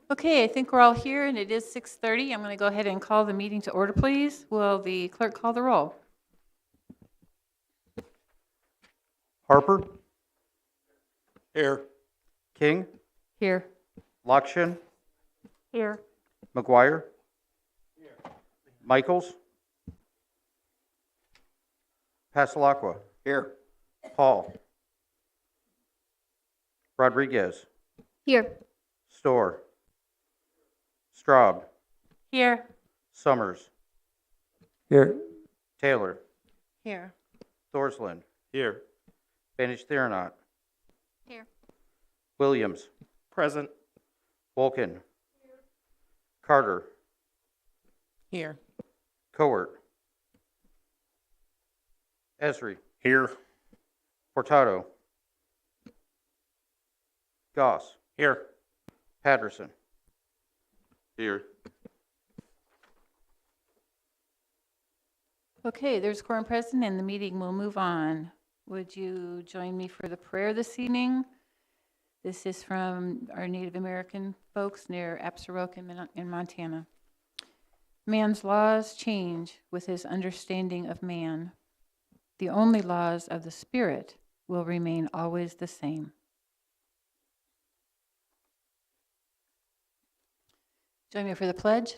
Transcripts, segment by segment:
Okay, I think we're all here, and it is 6:30. I'm going to go ahead and call the meeting to order, please. Will the clerk call the roll? Harper, Here. King, Here. Lakshin, Here. McGuire, Michaels, Pasalakwa, Here. Paul, Rodriguez, Here. Storr, Straub, Here. Summers, Here. Taylor, Here. Thorsland, Here. Banish Theronot, Here. Williams, Present. Vulcan, Carter, Here. Cowart, Esri, Here. Portado, Goss, Here. Patterson. Here. Okay, there's quorum present, and the meeting will move on. Would you join me for the prayer this evening? This is from our Native American folks near Absaroka in Montana. Man's laws change with his understanding of man. The only laws of the Spirit will remain always the same. Join me for the pledge.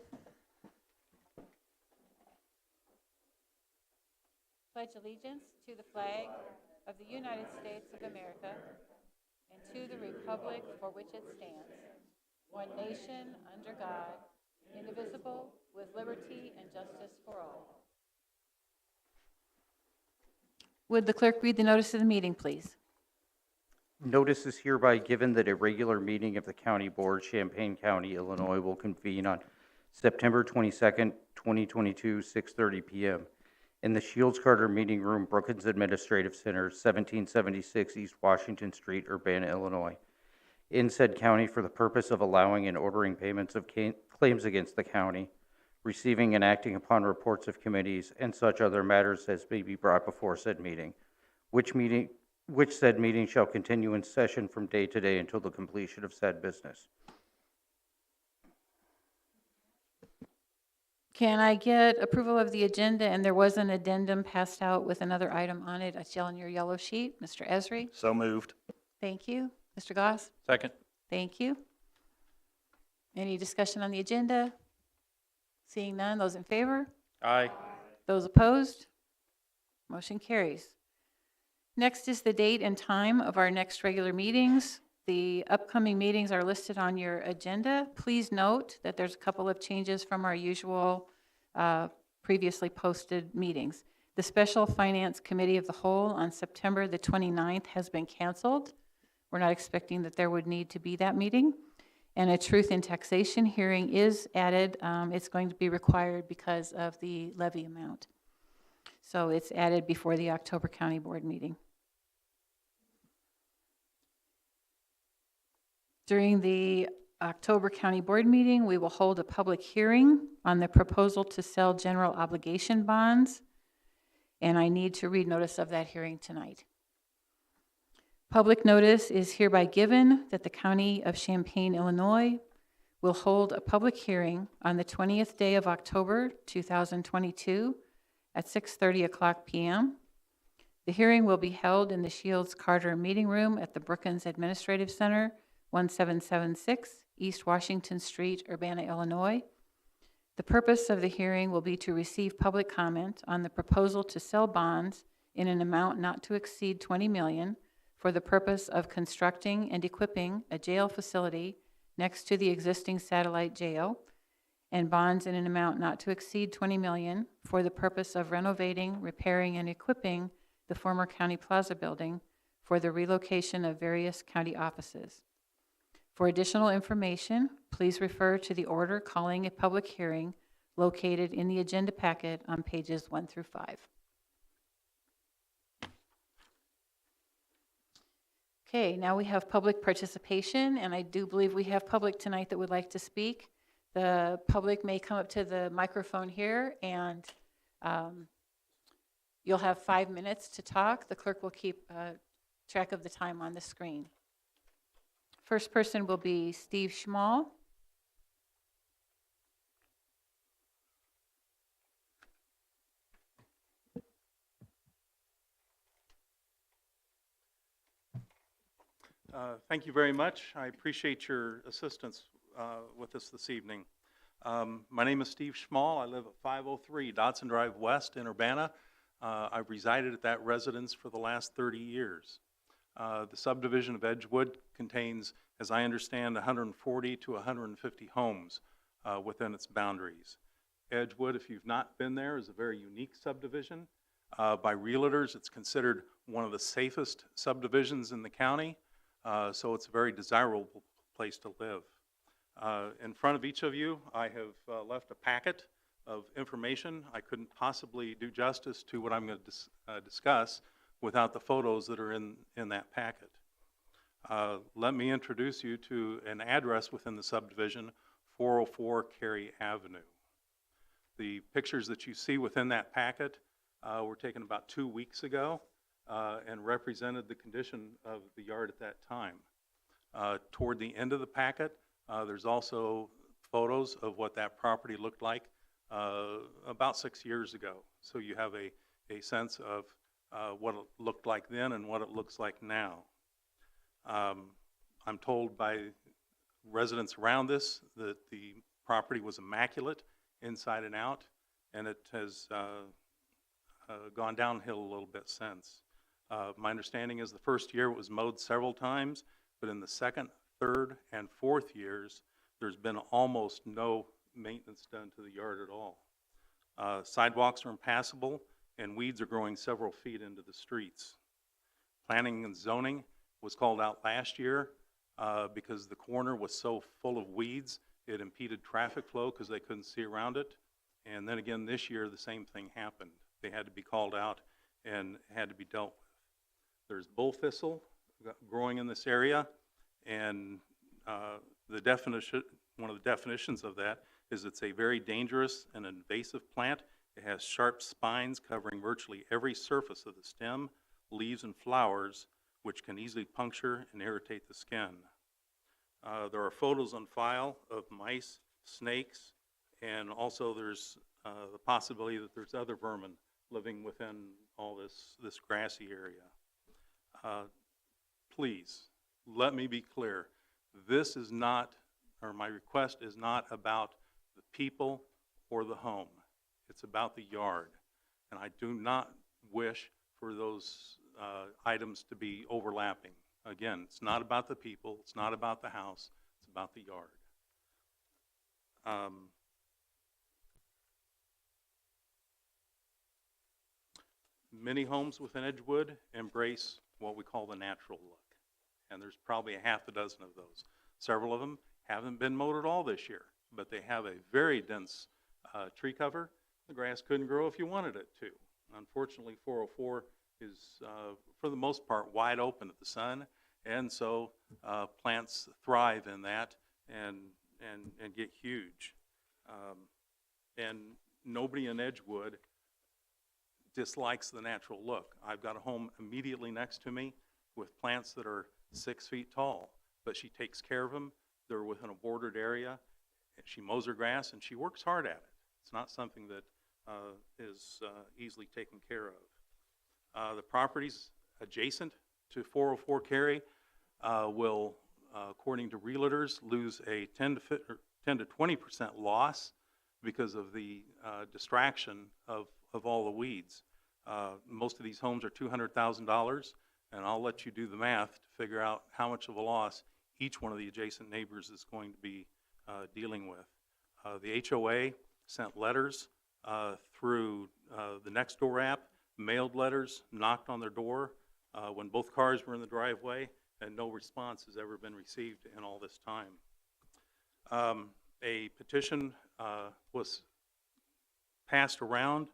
Pledge allegiance to the flag of the United States of America and to the republic for which it stands, one nation under God, indivisible, with liberty and justice for all. Would the clerk read the notice of the meeting, please? Notice is hereby given that a regular meeting of the County Board, Champaign County, Illinois, will convene on September 22nd, 2022, 6:30 p.m. in the Shields Carter Meeting Room, Brookings Administrative Center, 1776 East Washington Street, Urbana, Illinois, in said county for the purpose of allowing and ordering payments of claims against the county, receiving and acting upon reports of committees, and such other matters as may be brought before said meeting, which said meeting shall continue in session from day to day until the completion of said business. Can I get approval of the agenda? And there was an addendum passed out with another item on it. It's on your yellow sheet. Mr. Esri? So moved. Thank you. Mr. Goss? Second. Thank you. Any discussion on the agenda? Seeing none, those in favor? Aye. Those opposed? Motion carries. Next is the date and time of our next regular meetings. The upcoming meetings are listed on your agenda. Please note that there's a couple of changes from our usual previously posted meetings. The Special Finance Committee of the Whole on September the 29th has been canceled. We're not expecting that there would need to be that meeting. And a Truth in Taxation hearing is added. It's going to be required because of the levy amount. So it's added before the October County Board meeting. During the October County Board meeting, we will hold a public hearing on the proposal to sell general obligation bonds, and I need to read notice of that hearing tonight. Public notice is hereby given that the County of Champaign, Illinois, will hold a public hearing on the 20th day of October 2022 at 6:30 p.m. The hearing will be held in the Shields Carter Meeting Room at the Brookings Administrative Center, 1776 East Washington Street, Urbana, Illinois. The purpose of the hearing will be to receive public comment on the proposal to sell bonds in an amount not to exceed $20 million for the purpose of constructing and equipping a jail facility next to the existing satellite jail, and bonds in an amount not to exceed $20 million for the purpose of renovating, repairing, and equipping the former County Plaza building for the relocation of various county offices. For additional information, please refer to the order calling a public hearing located in the agenda packet on pages 1 through 5. Okay, now we have public participation, and I do believe we have public tonight that would like to speak. The public may come up to the microphone here, and you'll have 5 minutes to talk. The clerk will keep track of the time on the screen. First person will be Steve Schmall. Thank you very much. I appreciate your assistance with us this evening. My name is Steve Schmall. I live at 503 Dodson Drive West in Urbana. I've resided at that residence for the last 30 years. The subdivision of Edgewood contains, as I understand, 140 to 150 homes within its boundaries. Edgewood, if you've not been there, is a very unique subdivision. By realtors, it's considered one of the safest subdivisions in the county. So it's a very desirable place to live. In front of each of you, I have left a packet of information. I couldn't possibly do justice to what I'm going to discuss without the photos that are in that packet. Let me introduce you to an address within the subdivision, 404 Cary Avenue. The pictures that you see within that packet were taken about 2 weeks ago. And represented the condition of the yard at that time. Toward the end of the packet, there's also photos of what that property looked like about 6 years ago. So you have a sense of what it looked like then and what it looks like now. I'm told by residents around this that the property was immaculate inside and out, and it has gone downhill a little bit since. My understanding is the first year it was mowed several times, but in the second, third, and fourth years, there's been almost no maintenance done to the yard at all. Sidewalks are impassable, and weeds are growing several feet into the streets. Planning and zoning was called out last year because the corner was so full of weeds, it impeded traffic flow because they couldn't see around it. And then again this year, the same thing happened. They had to be called out and had to be dealt with. There's bull thistle growing in this area, and the definition, one of the definitions of that is it's a very dangerous and invasive plant. It has sharp spines covering virtually every surface of the stem, leaves, and flowers, which can easily puncture and irritate the skin. There are photos on file of mice, snakes, and also there's the possibility that there's other vermin living within all this grassy area. Please, let me be clear. This is not, or my request is not about the people or the home. It's about the yard. And I do not wish for those items to be overlapping. Again, it's not about the people, it's not about the house, it's about the yard. Many homes within Edgewood embrace what we call the natural look, and there's probably a half a dozen of those. Several of them haven't been mowed at all this year, but they have a very dense tree cover. The grass couldn't grow if you wanted it to. Unfortunately, 404 is, for the most part, wide open at the sun, and so plants thrive in that and get huge. And nobody in Edgewood dislikes the natural look. I've got a home immediately next to me with plants that are 6 feet tall, but she takes care of them. They're within a bordered area. She mows her grass, and she works hard at it. It's not something that is easily taken care of. The properties adjacent to 404 Cary will, according to realtors, lose a 10 to 20% loss because of the distraction of all the weeds. Most of these homes are $200,000, and I'll let you do the math to figure out how much of a loss each one of the adjacent neighbors is going to be dealing with. The HOA sent letters through the Nextdoor app, mailed letters, knocked on their door when both cars were in the driveway, and no response has ever been received in all this time. A petition was passed around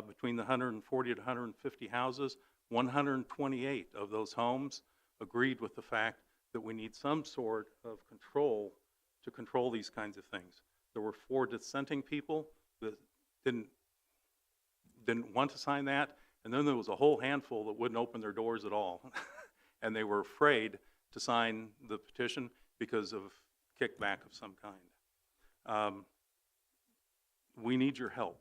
between the 140 to 150 houses. 128 of those homes agreed with the fact that we need some sort of control to control these kinds of things. There were 4 dissenting people that didn't want to sign that, and then there was a whole handful that wouldn't open their doors at all. And they were afraid to sign the petition because of kickback of some kind. We need your help.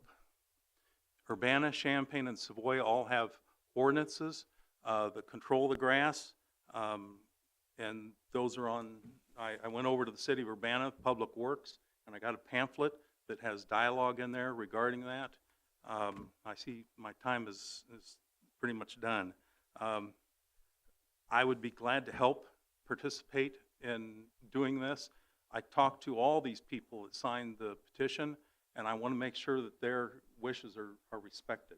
Urbana, Champaign, and Savoy all have ordinances that control the grass, And those are on, I went over to the city of Urbana, Public Works, and I got a pamphlet that has dialogue in there regarding that. I see my time is pretty much done. I would be glad to help participate in doing this. I talked to all these people that signed the petition, and I want to make sure that their wishes are respected.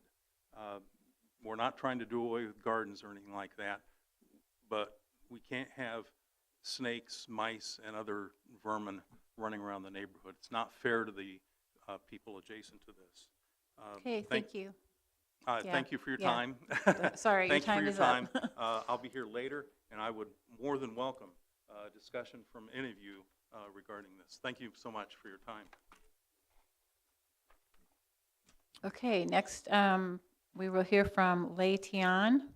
We're not trying to do away with gardens or anything like that, but we can't have snakes, mice, and other vermin running around the neighborhood. It's not fair to the people adjacent to this. Okay, thank you. Thank you for your yeah. time. Sorry, your time is up. I'll be here later, and I would more than welcome discussion from any of you regarding this. Thank you so much for your time. Okay, next we will hear from Lei Tian.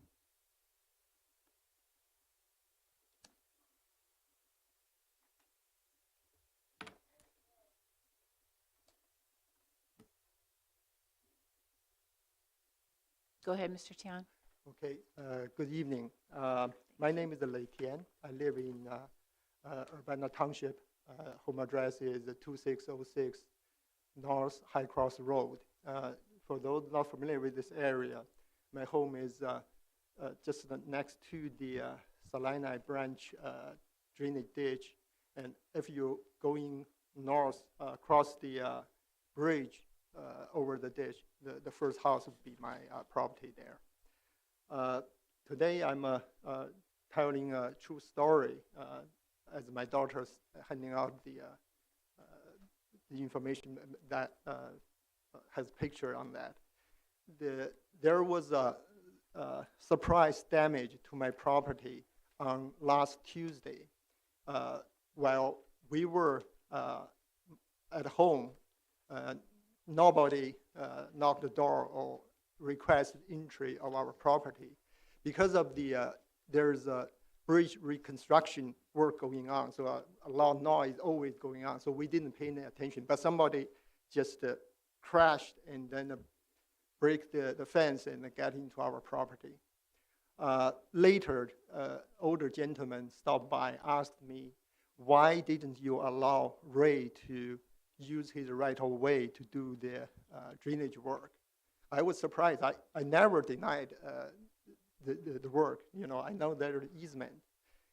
Go ahead, Mr. Tian. Okay, good evening. My name is Lei Tian. I live in Urbana Township. Home address is 2606 North High Cross Road. For those not familiar with this area, my home is just next to the Salina Branch drainage ditch. And if you're going north across the bridge over the ditch, the first house would be my property there. Today I'm telling a true story as my daughter's handing out the information that has picture on that. There was a surprise damage to my property on last Tuesday. While we were at home, nobody knocked the door or requested entry of our property. Because of there's a bridge reconstruction work going on, so a lot of noise always going on, so we didn't pay any attention. But somebody just crashed and then break the fence and get into our property. Later, older gentleman stopped by, asked me, why didn't you allow Ray to use his right of way to do the drainage work? I was surprised. I never denied the work. You know, I know there's easement.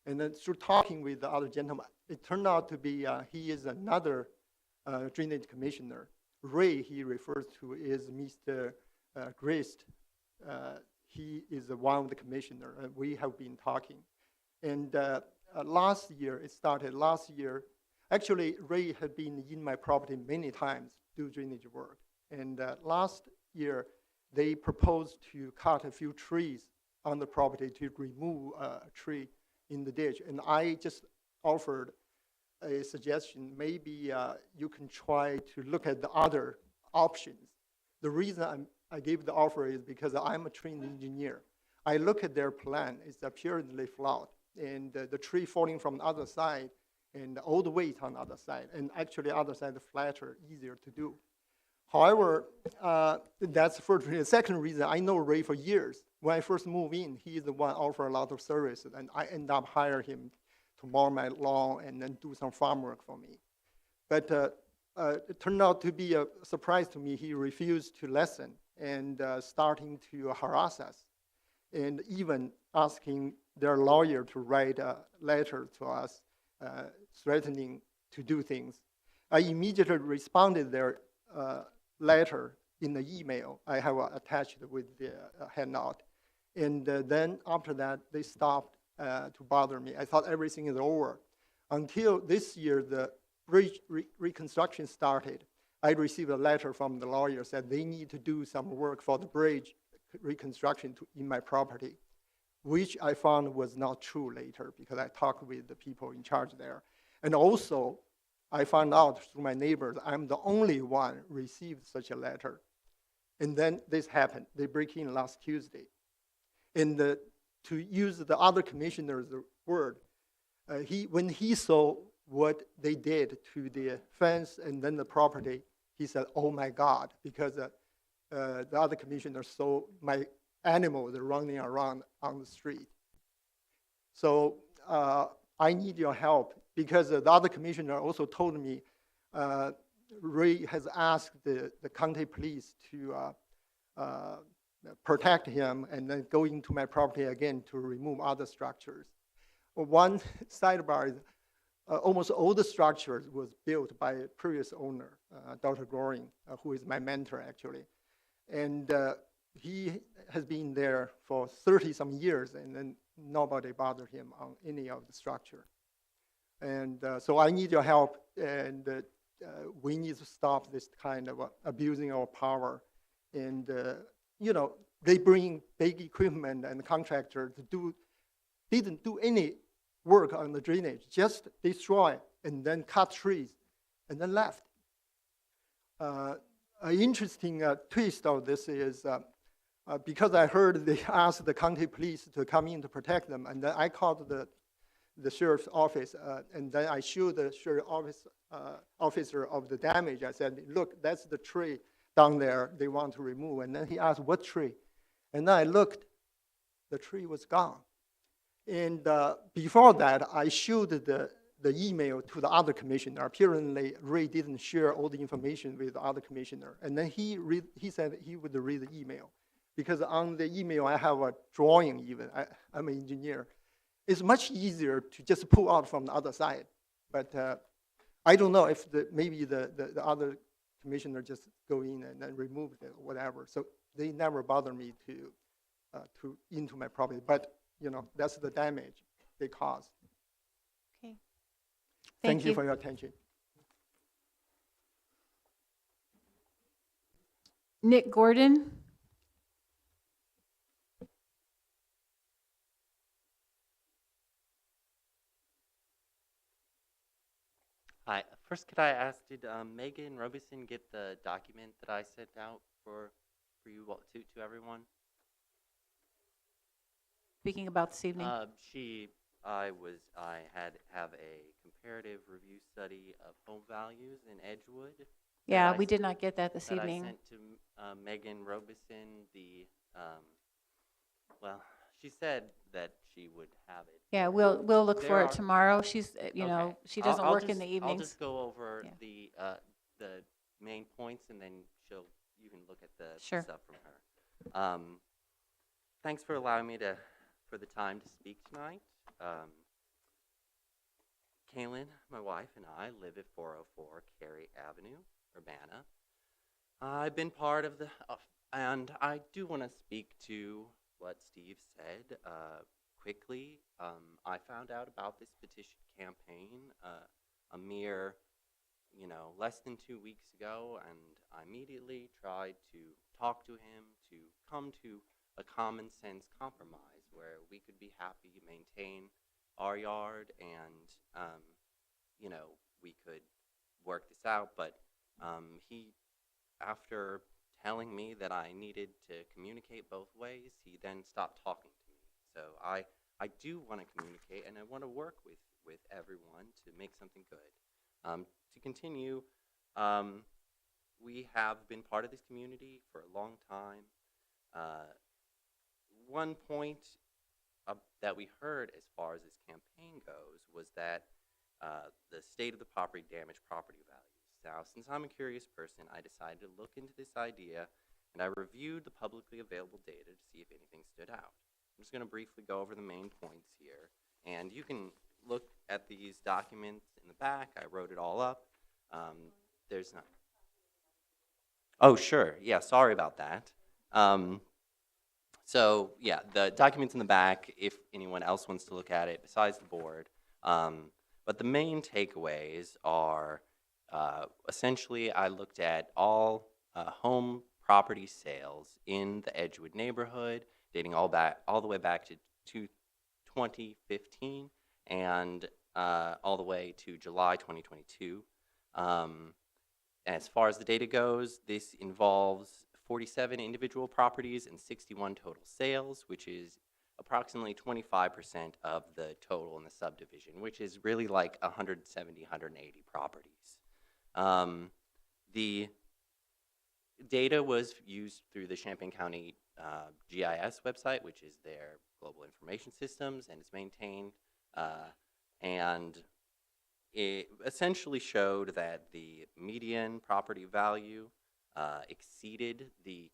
And then through talking with the other gentleman, it turned out to be he is another drainage commissioner. Ray, he refers to, is Mr. Grist. He is one of the commissioner, and we have been talking. And last year, it started last year. Actually, Ray had been in my property many times, do drainage work. And last year, they proposed to cut a few trees on the property to remove a tree in the ditch. And I just offered a suggestion, maybe you can try to look at the other options. The reason I gave the offer is because I'm a trained engineer. I look at their plan, it's apparently flawed. And the tree falling from the other side and all the weight on the other side. And actually the other side flatter, easier to do. However, that's the first reason. The second reason, I know Ray for years. When I first moved in, he is the one offer a lot of services, and I end up hiring him to mow my lawn and then do some farm work for me. But it turned out to be a surprise to me. He refused to listen and starting to harass us, and even asking their lawyer to write a letter to us threatening to do things. I immediately responded their letter in the email I have attached with the handout. And then after that, they stopped to bother me. I thought everything is over. Until this year, the bridge reconstruction started. I received a letter from the lawyer said they need to do some work for the bridge reconstruction in my property, which I found was not true later because I talked with the people in charge there. And also, I found out through my neighbors, I'm the only one received such a letter. And then this happened. They break in last Tuesday. And to use the other commissioner's word, when he saw what they did to the fence and then the property, he said, oh my God, because the other commissioner saw my animals running around on the street. So I need your help because the other commissioner also told me Ray has asked the county police to protect him and then go into my property again to remove other structures. One sidebar is almost all the structures was built by a previous owner, Dr. Goring, who is my mentor actually. And he has been there for 30-some years, and then nobody bothered him on any of the structure. And so I need your help, and we need to stop this kind of abusing our power. And, you know, they bring big equipment and contractor to didn't do any work on the drainage, just destroy and then cut trees and then left. An interesting twist of this is because I heard they asked the county police to come in to protect them, and then I called the sheriff's office, and then I showed the sheriff's officer of the damage. I said, look, that's the tree down there they want to remove. And then he asked, what tree? And then I looked, the tree was gone. And before that, I showed the email to the other commissioner. Apparently, Ray didn't share all the information with the other commissioner. And then he said he would read the email. Because on the email, I have a drawing even. I'm an engineer. It's much easier to just pull out from the other side. But I don't know if maybe the other commissioner just go in and then remove it or whatever. So they never bother me to into my property. But you know, that's the damage they caused. Okay. Thank you for your attention. Nick Gordon? Hi. First, could I ask, did Megan Robeson get the document that I sent out for you all, to everyone? Speaking about this evening. I have a comparative review study of home values in Edgewood. Yeah, we did not get that this that evening. I sent to Megan Robeson. Well, she said that she would have it. Yeah, we'll look for it There are- tomorrow. She's, you Okay. know, she doesn't I'll work in just- the evenings. I'll just go over Yeah. the main points, and then you can look at the Sure. stuff from her. Thanks for allowing me for the time to speak tonight. Kaylin, my wife, and I live at 404 Cary Avenue, Urbana. I've been part of and I do want to speak to what Steve said quickly. I found out about this petition campaign a mere, less than 2 weeks ago, and I immediately tried to talk to him to come to a common sense compromise where we could be happy, maintain our yard, and we could work this out. But he, after telling me that I needed to communicate both ways, he then stopped talking to me. So I do want to communicate, and I want to work with everyone to make something good. To continue, we have been part of this community for a long time. One point that we heard as far as this campaign goes was that the state of the property damaged property values. Now, since I'm a curious person, I decided to look into this idea, and I reviewed the publicly available data to see if anything stood out. I'm just going to briefly go over the main points here, and you can look at these documents in the back. I wrote it all up. There's not. Oh, sure. Yeah, sorry about that. So, yeah, the documents in the back, if anyone else wants to look at it besides the board. But the main takeaways are essentially I looked at all home property sales in the Edgewood neighborhood, dating all the way back to 2015 and all the way to July 2022. As far as the data goes, this involves 47 individual properties and 61 total sales, which is approximately 25% of the total in the subdivision, which is really like 170, 180 properties. The data was used through the Champaign County GIS website, which is their global information systems, and it's maintained and it essentially showed that the median property value exceeded the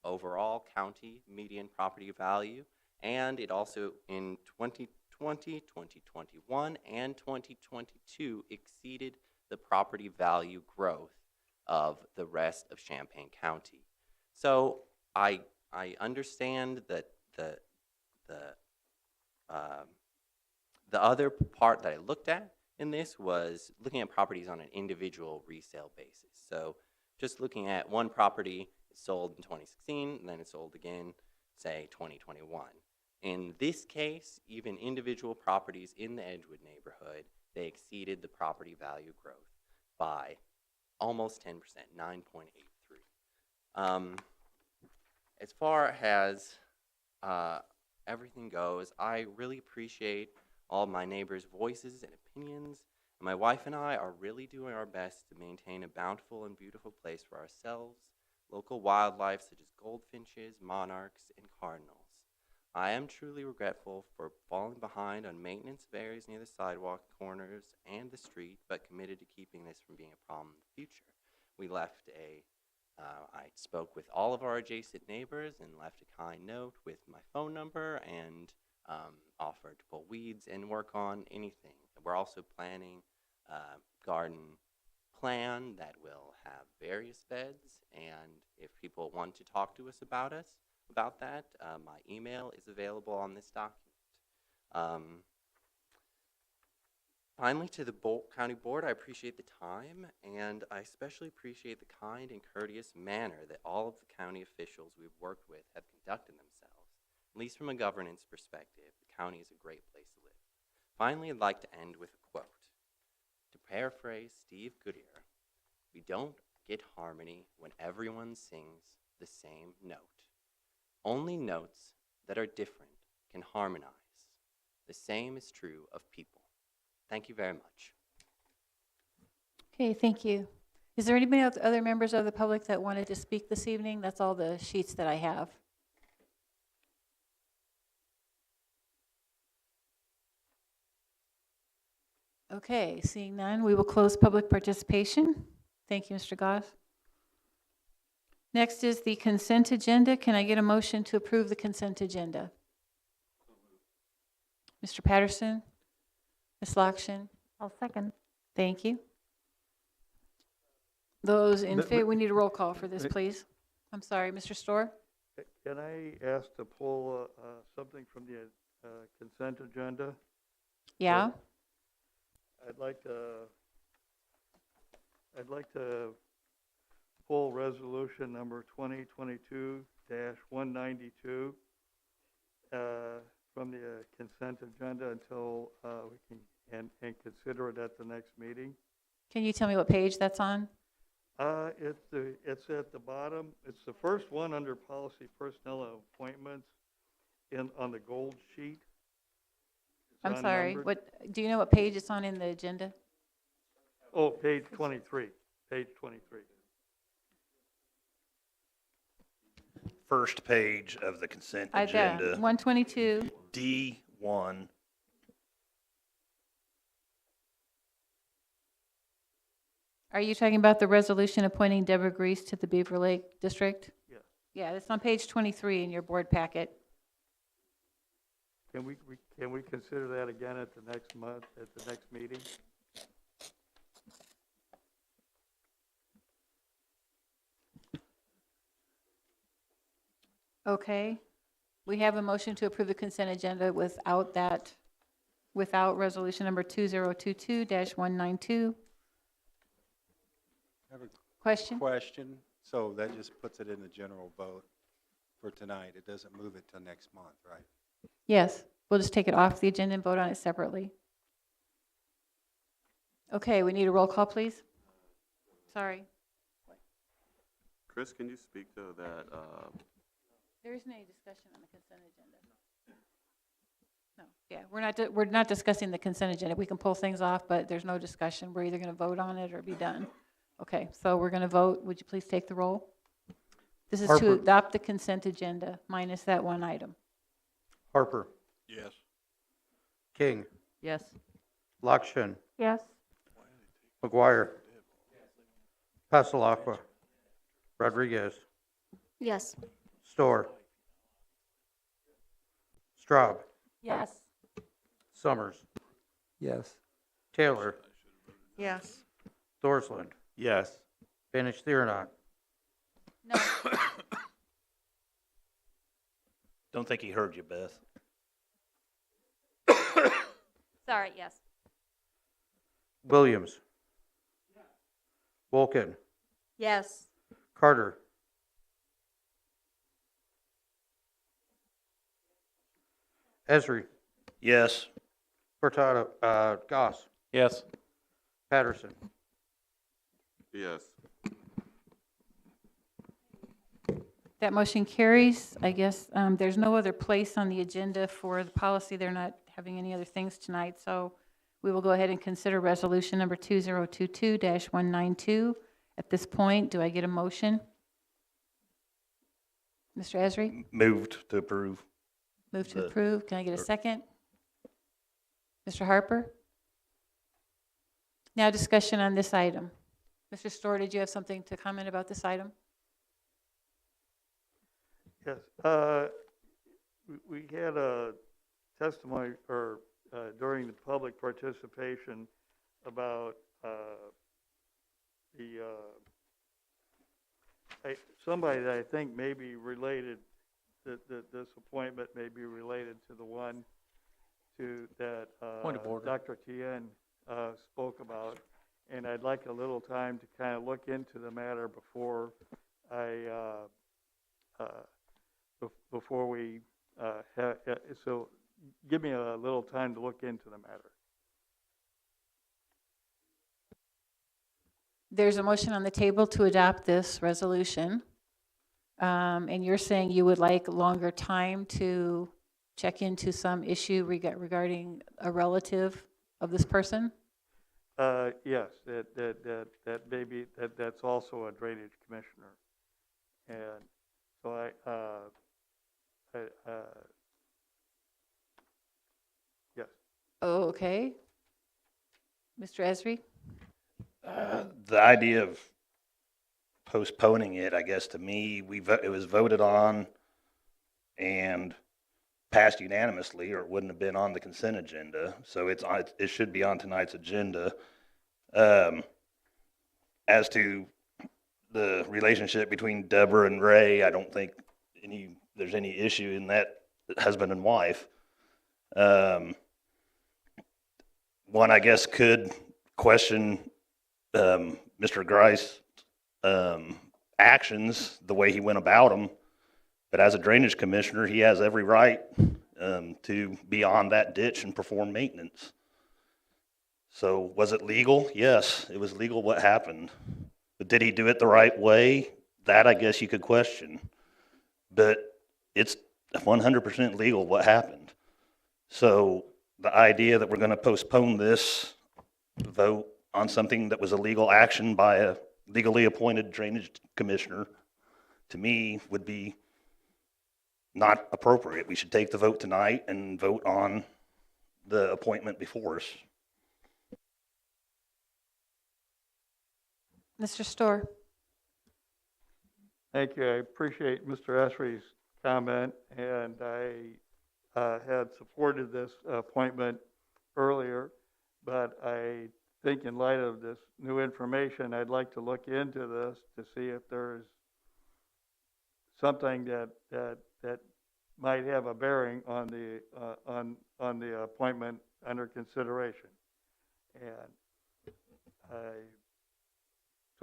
overall county median property value, and it also in 2020, 2021, and 2022 exceeded the property value growth of the rest of Champaign County. So I understand that the other part that I looked at in this was looking at properties on an individual resale basis. So just looking at one property, it sold in 2016, and then it sold again, say, 2021. In this case, even individual properties in the Edgewood neighborhood, they exceeded the property value growth by almost 10%, 9.83. As far as everything goes, I really appreciate all my neighbors' voices and opinions. And my wife and I are really doing our best to maintain a bountiful and beautiful place for ourselves, local wildlife such as goldfinches, monarchs, and cardinals. I am truly regretful for falling behind on maintenance of areas near the sidewalk, corners, and the street, but committed to keeping this from being a problem in the future. We left I spoke with all of our adjacent neighbors and left a kind note with my phone number and offered to pull weeds and work on anything. We're also planning a garden plan that will have various beds, and if people want to talk to us about that, my email is available on this document. Finally, to the County Board, I appreciate the time, and I especially appreciate the kind and courteous manner that all of the county officials we've worked with have conducted themselves. At least from a governance perspective, the county is a great place to live. Finally, I'd like to end with a quote. To paraphrase Steve Goodyear, we don't get harmony when everyone sings the same note. Only notes that are different can harmonize. The same is true of people. Thank you very much. Okay, thank you. Is there anybody else, other members of the public that wanted to speak this evening? That's all the sheets that I have. Okay, seeing none, we will close public participation. Thank you, Mr. Goss. Next is the consent agenda. Can I get a motion to approve the consent agenda? Mr. Patterson? Ms. Lokshin? I'll second. Thank you. Those in favor, we need a roll call for this, please. I'm sorry, Mr. Storr? Can I ask to pull something from the consent agenda? Yeah? I'd like to pull resolution number 2022-192 from the consent agenda until we can and consider it at the next meeting. Can you tell me what page that's on? It's at the bottom. It's the first one under policy personnel appointments on the gold sheet. It's I'm sorry, unnumbered. what, do you know what page it's on in the agenda? Oh, page 23. Page 23. First page of the consent I got agenda, 122. D1. Are you talking about the resolution appointing Deborah Grease to the Beaver Lake District? Yeah. Yeah, it's on page 23 in your board packet. Can we consider that again at the next month, at the next meeting? Okay. We have a motion to approve the consent agenda without that, without resolution number 2022-192. I have a Question? question. So that just puts it in the general vote for tonight. It doesn't move it till next month, right? Yes, we'll just take it off the agenda and vote on it separately. Okay, we need a roll call, please. Sorry. Chris, can you speak to that? There isn't any discussion on the consent agenda. No, yeah, we're not discussing the consent agenda. We can pull things off, but there's no discussion. We're either going to vote on it or be done. Okay, so we're going to vote. Would you please take the roll? This is to Harper. adopt the consent agenda minus that one item. Harper. Yes. King. Yes. Lakshin, Yes. McGuire, Pasalakwa, Rodriguez, Yes. Storr, Straub, Yes. Summers, Yes. Taylor, Yes. Thorsland, Yes. Banish Thiranot, No. Don't think he heard you, Beth. Sorry, yes. Williams, Wolkin, Yes. Carter, Esri, Yes. Furtado, Goss, Yes. Patterson. Yes. That motion carries. I guess there's no other place on the agenda for the policy. They're not having any other things tonight, so we will go ahead and consider resolution number 2022-192. At this point, do I get a motion? Mr. Esri, Moved to approve. move to The- approve. Can I get a second? Mr. Harper? Now discussion on this item. Mr. Storr, did you have something to comment about this item? Yes, we had a testimony, or during the public participation about somebody that I think may be related, that this appointment may be related to the one that Point of order. Dr. Tien spoke about. And I'd like a little time to kind of look into the matter before before we so give me a little time to look into the matter. There's a motion on the table to adopt this resolution. And you're saying you would like longer time to check into some issue regarding a relative of this person? Yes, that may be, that's also a drainage commissioner. And so yes. Oh, okay. Mr. Esri? The idea of postponing it, I guess, to me, it was voted on and passed unanimously, or it wouldn't have been on the consent agenda. So it should be on tonight's agenda. As to the relationship between Deborah and Ray, I don't think there's any issue in that, husband and wife. One, I guess, could question Mr. Grice actions, the way he went about them. But as a drainage commissioner, he has every right to be on that ditch and perform maintenance. So was it legal? Yes, it was legal what happened. But did he do it the right way? That, I guess, you could question. But it's 100% legal what happened. So the idea that we're going to postpone this vote on something that was a legal action by a legally appointed drainage commissioner, to me, would be not appropriate. We should take the vote tonight and vote on the appointment before us. Mr. Storr? Thank you. I appreciate Mr. Esri's comment, and I had supported this appointment earlier, but I think in light of this new information, I'd like to look into this to see if there's something that might have a bearing on the appointment under consideration. And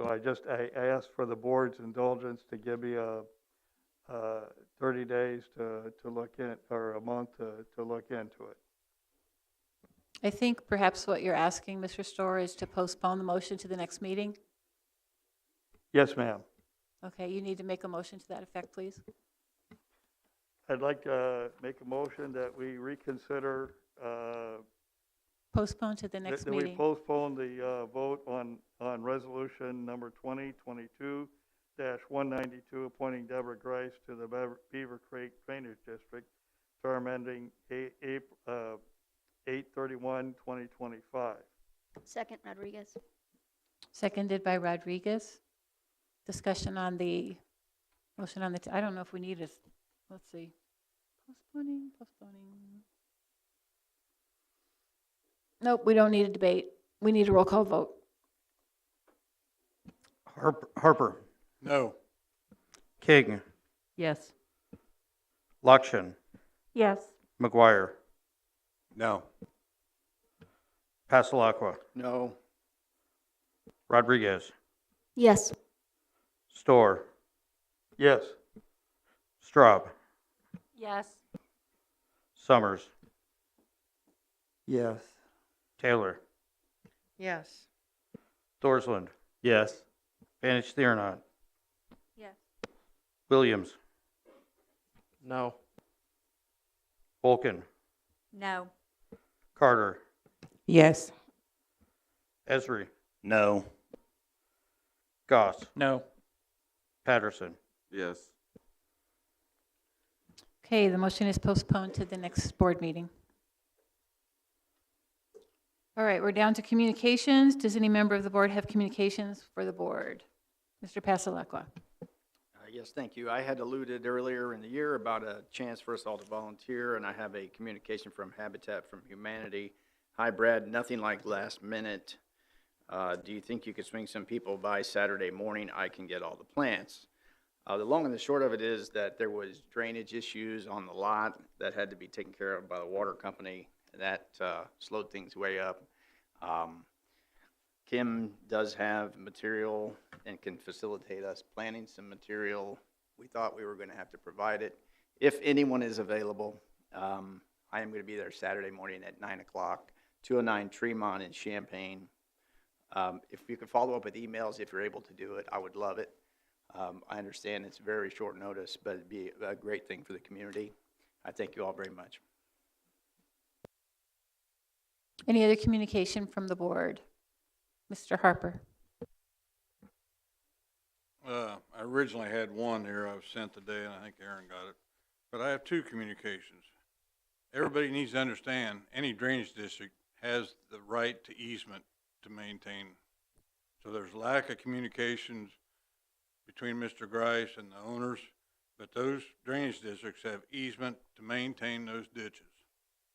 I asked for the board's indulgence to give me a 30 days to look in, or a month to look into it. I think perhaps what you're asking, Mr. Storr, is to postpone the motion to the next meeting? Yes, ma'am. Okay, you need to make a motion to that effect, please. I'd like to make a motion that we reconsider, Postpone to the next that we meeting. postpone the vote on resolution number 2022-192, appointing Deborah Grice to the Beaver Creek Drainage District, term ending 8/31/2025. Second, Rodriguez. Seconded by Rodriguez. Discussion on the motion on the, I don't know if we need a, let's see. Postponing. Nope, we don't need a debate. We need a roll call vote. Harper, No. King, Yes. Lakshan, Yes. McGuire, No. Pasalakwa, No. Rodriguez, Yes. Storr, Yes. Straub, Yes. Summers, Yes. Taylor, Yes. Thorsland, Yes. Vanich Theranot, Yes. Williams, No. Vulcan, No. Carter, Yes. Esri, No. Goss, No. Patterson. Yes. Okay, the motion is postponed to the next board meeting. All right, we're down to communications. Does any member of the board have communications for the board? Mr. Pasalakwa. Yes, thank you. I had alluded earlier in the year about a chance for us all to volunteer, and I have a communication from Habitat for Humanity. Hi, Brad, nothing like last minute. Do you think you could swing some people by Saturday morning? I can get all the plants. The long and the short of it is that there was drainage issues on the lot that had to be taken care of by the water company. That slowed things way up. Kim does have material and can facilitate us planning some material. We thought we were going to have to provide it. If anyone is available, I am going to be there Saturday morning at 9 o'clock, 209 Tremont in Champaign. If you could follow up with emails, if you're able to do it, I would love it. I understand it's very short notice, but it'd be a great thing for the community. I thank you all very much. Any other communication from the board? Mr. Harper. I originally had one here I was sent today, and I think Aaron got it. But I have two communications. Everybody needs to understand, any drainage district has the right to easement to maintain. So there's lack of communications between Mr. Grice and the owners, but those drainage districts have easement to maintain those ditches.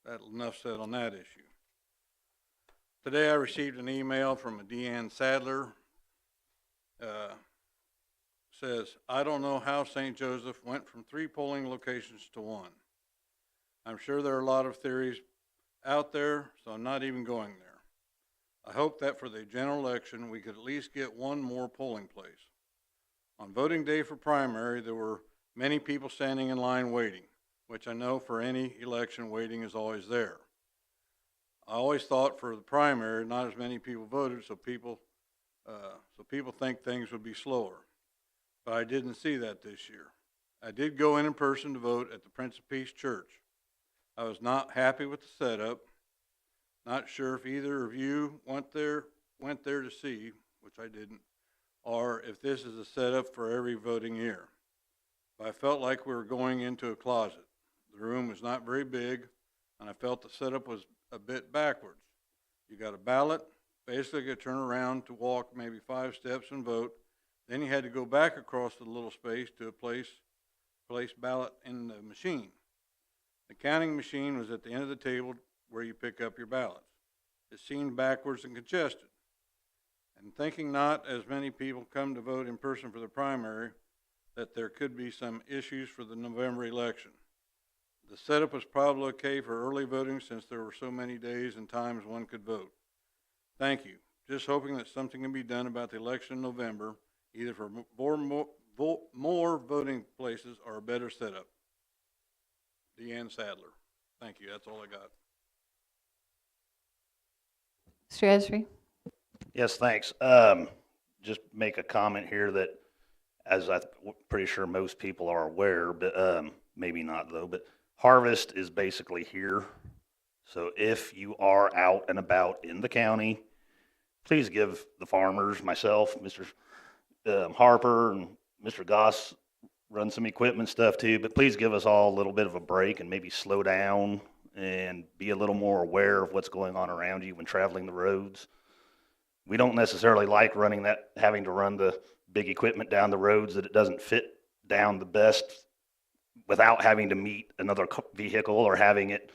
That's enough said on that issue. Today I received an email from a Deanne Sadler. Says, I don't know how St. Joseph went from 3 polling locations to 1. I'm sure there are a lot of theories out there, so I'm not even going there. I hope that for the general election, we could at least get 1 more polling place. On voting day for primary, there were many people standing in line waiting, which I know for any election, waiting is always there. I always thought for the primary, not as many people voted, so people think things would be slower. But I didn't see that this year. I did go in person to vote at the Prince of Peace Church. I was not happy with the setup. Not sure if either of you went there to see, which I didn't, or if this is a setup for every voting year. But I felt like we were going into a closet. The room was not very big, and I felt the setup was a bit backwards. You got a ballot, basically you turn around to walk maybe 5 steps and vote. Then you had to go back across the little space to place ballot in the machine. The counting machine was at the end of the table where you pick up your ballots. It seemed backwards and congested. And thinking not as many people come to vote in person for the primary, that there could be some issues for the November election. The setup was probably okay for early voting since there were so many days and times one could vote. Thank you. Just hoping that something can be done about the election in November, either for more voting places or a better setup. Deanne Sadler. Thank you. That's all I got. Mr. Esri. Yes, thanks. Just make a comment here that, as I'm pretty sure most people are aware, but maybe not though, but harvest is basically here. So if you are out and about in the county, please give the farmers, myself, Mr. Harper, and Mr. Goss run some equipment stuff too, but please give us all a little bit of a break and maybe slow down and be a little more aware of what's going on around you when traveling the roads. We don't necessarily like having to run the big equipment down the roads that it doesn't fit down the best without having to meet another vehicle or having it,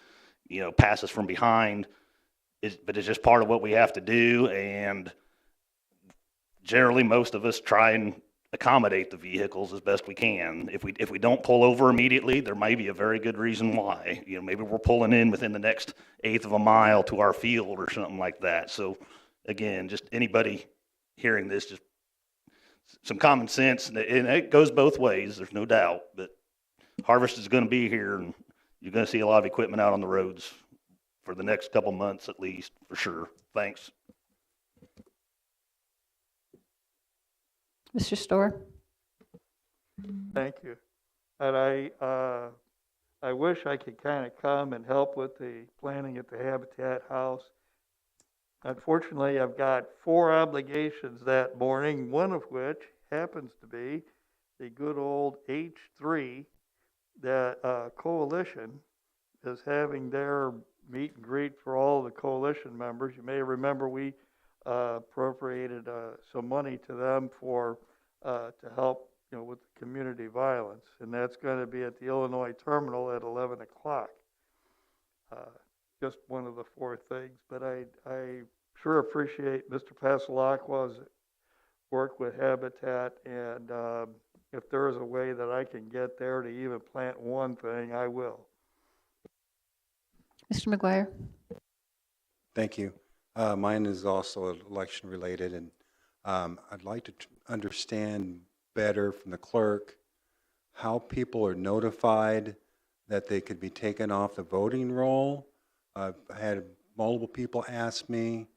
pass us from behind. But it's just part of what we have to do, and generally most of us try and accommodate the vehicles as best we can. If we don't pull over immediately, there may be a very good reason why. Maybe we're pulling in within the next eighth of a mile to our field or something like that. So again, just anybody hearing this, just some common sense, and it goes both ways, there's no doubt, but harvest is going to be here, and you're going to see a lot of equipment out on the roads for the next couple months at least, for sure. Thanks. Mr. Storr? Thank you. And I wish I could kind of come and help with the planning at the Habitat House. Unfortunately, I've got 4 obligations that morning, one of which happens to be the good old H3 that Coalition is having their meet and greet for all the Coalition members. You may remember we appropriated some money to them for to help with the community violence, and that's going to be at the Illinois terminal at 11 o'clock. Just one of the 4 things, but I sure appreciate Mr. Pasalacqua's work with Habitat, and if there is a way that I can get there to even plant one thing, I will. Mr. McGuire? Thank you. Mine is also election related, and I'd like to understand better from the clerk how people are notified that they could be taken off the voting roll. I've had multiple people ask me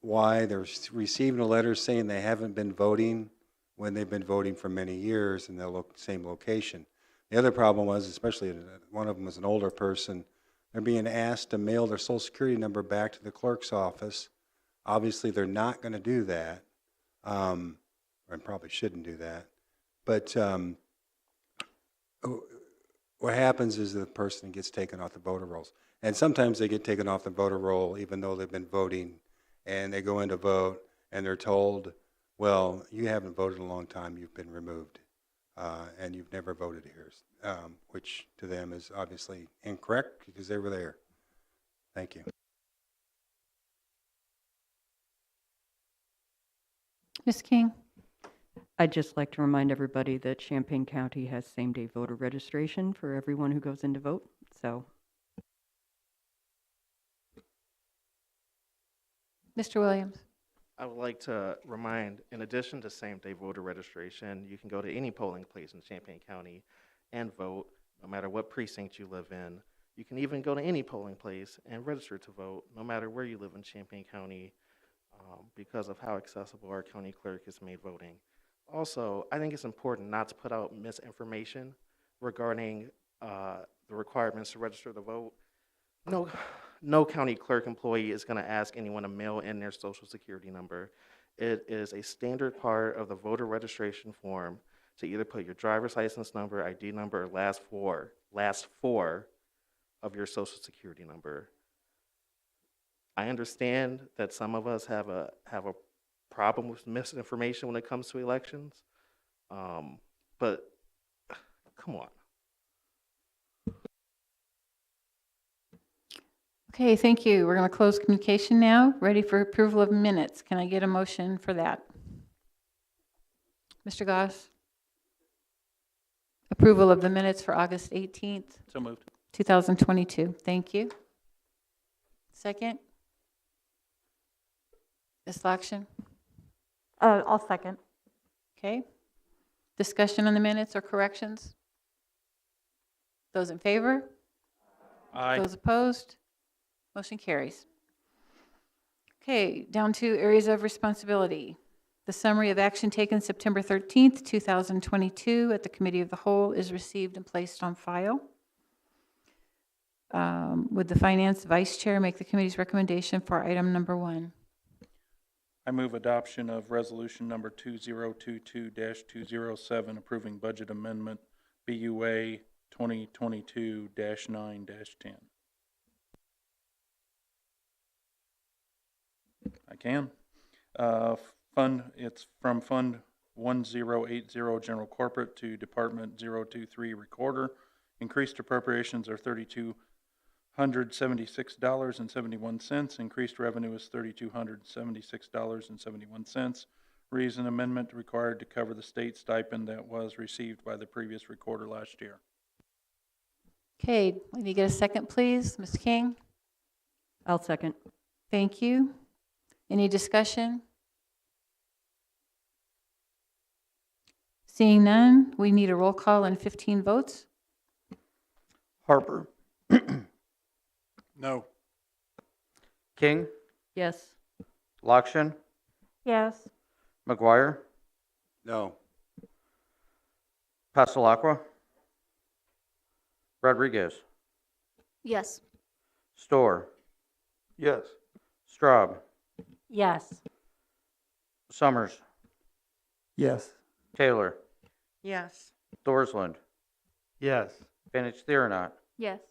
why they're receiving a letter saying they haven't been voting when they've been voting for many years in the same location. The other problem was, especially one of them was an older person, they're being asked to mail their social security number back to the clerk's office. Obviously, they're not going to do that, and probably shouldn't do that. But what happens is the person gets taken off the voter rolls. And sometimes they get taken off the voter roll even though they've been voting, and they go in to vote, and they're told, well, you haven't voted in a long time, you've been removed, and you've never voted here, which to them is obviously incorrect because they were there. Thank you. Ms. King? I'd just like to remind everybody that Champaign County has same-day voter registration for everyone who goes in to vote, so. Mr. Williams? I would like to remind, in addition to same-day voter registration, you can go to any polling place in Champaign County and vote, no matter what precinct you live in. You can even go to any polling place and register to vote, no matter where you live in Champaign County, because of how accessible our county clerk has made voting. Also, I think it's important not to put out misinformation regarding the requirements to register to vote. No county clerk employee is going to ask anyone to mail in their social security number. It is a standard part of the voter registration form to either put your driver's license number, ID number, or last four of your social security number. I understand that some of us have a problem with misinformation when it comes to elections, but come on. Okay, thank you. We're going to close communication now. Ready for approval of minutes. Can I get a motion for that? Mr. Goss? Approval of the minutes for August 18th, So moved. 2022. Thank you. Second? Ms. Lakshan? I'll second. Okay. Discussion on the minutes or corrections? Those in favor? Aye. Those opposed? Motion carries. Okay, down to areas of responsibility. The summary of action taken September 13th, 2022 at the Committee of the Whole is received and placed on file. Would the Finance Vice Chair make the committee's recommendation for item number 1? I move adoption of resolution number 2022-207, approving budget amendment BUA 2022-9-10. I can. It's from Fund 1080 General Corporate to Department 023 Recorder. Increased appropriations are $3,276.71. Increased revenue is $3,276.71. Reason amendment required to cover the state stipend that was received by the previous recorder last year. Okay, let me get a second, please. Ms. King? I'll second. Thank you. Any discussion? Seeing none, we need a roll call and 15 votes. Harper. No. King. Yes. Lakshan. Yes. McGuire. No. Pasalakwa. Rodriguez. Yes. Storr. Yes. Straub. Yes. Summers. Yes. Taylor. Yes. Thorsland. Yes. Finish Theorenot. Yes.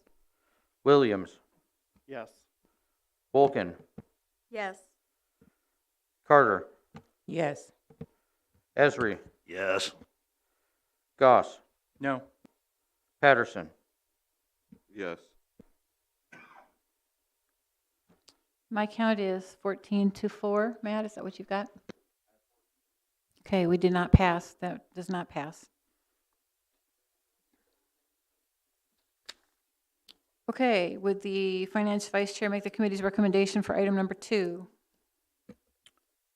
Williams. Yes. Vulcan. Yes. Carter. Yes. Esri. Yes. Goss. No. Patterson. Yes. My count is 14-4. Matt, is that what you've got? Okay, we did not pass. That does not pass. Okay, would the Finance Vice Chair make the committee's recommendation for item number 2?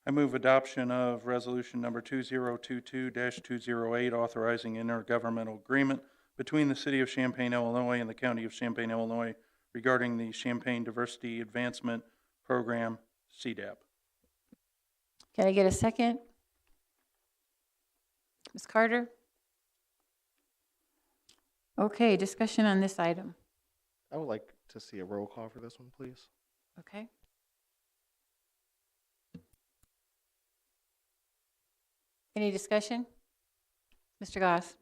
I move adoption of resolution number 2022-208, authorizing intergovernmental agreement between the City of Champaign, Illinois and the County of Champaign, Illinois regarding the Champaign Diversity Advancement Program, CDAP. Can I get a second? Ms. Carter? Okay, discussion on this item. I would like to see a roll call for this one, please. Okay. Any discussion? Mr. Goss?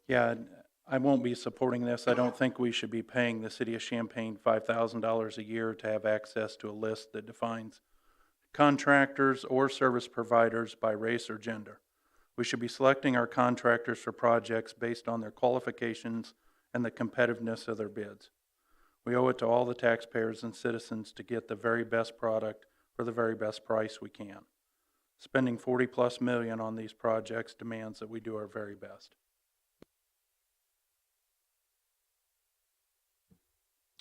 Yeah, I won't be supporting this. I don't think we should be paying the City of Champaign $5,000 a year to have access to a list that defines contractors or service providers by race or gender. We should be selecting our contractors for projects based on their qualifications and the competitiveness of their bids. We owe it to all the taxpayers and citizens to get the very best product for the very best price we can. Spending $40+ million on these projects demands that we do our very best.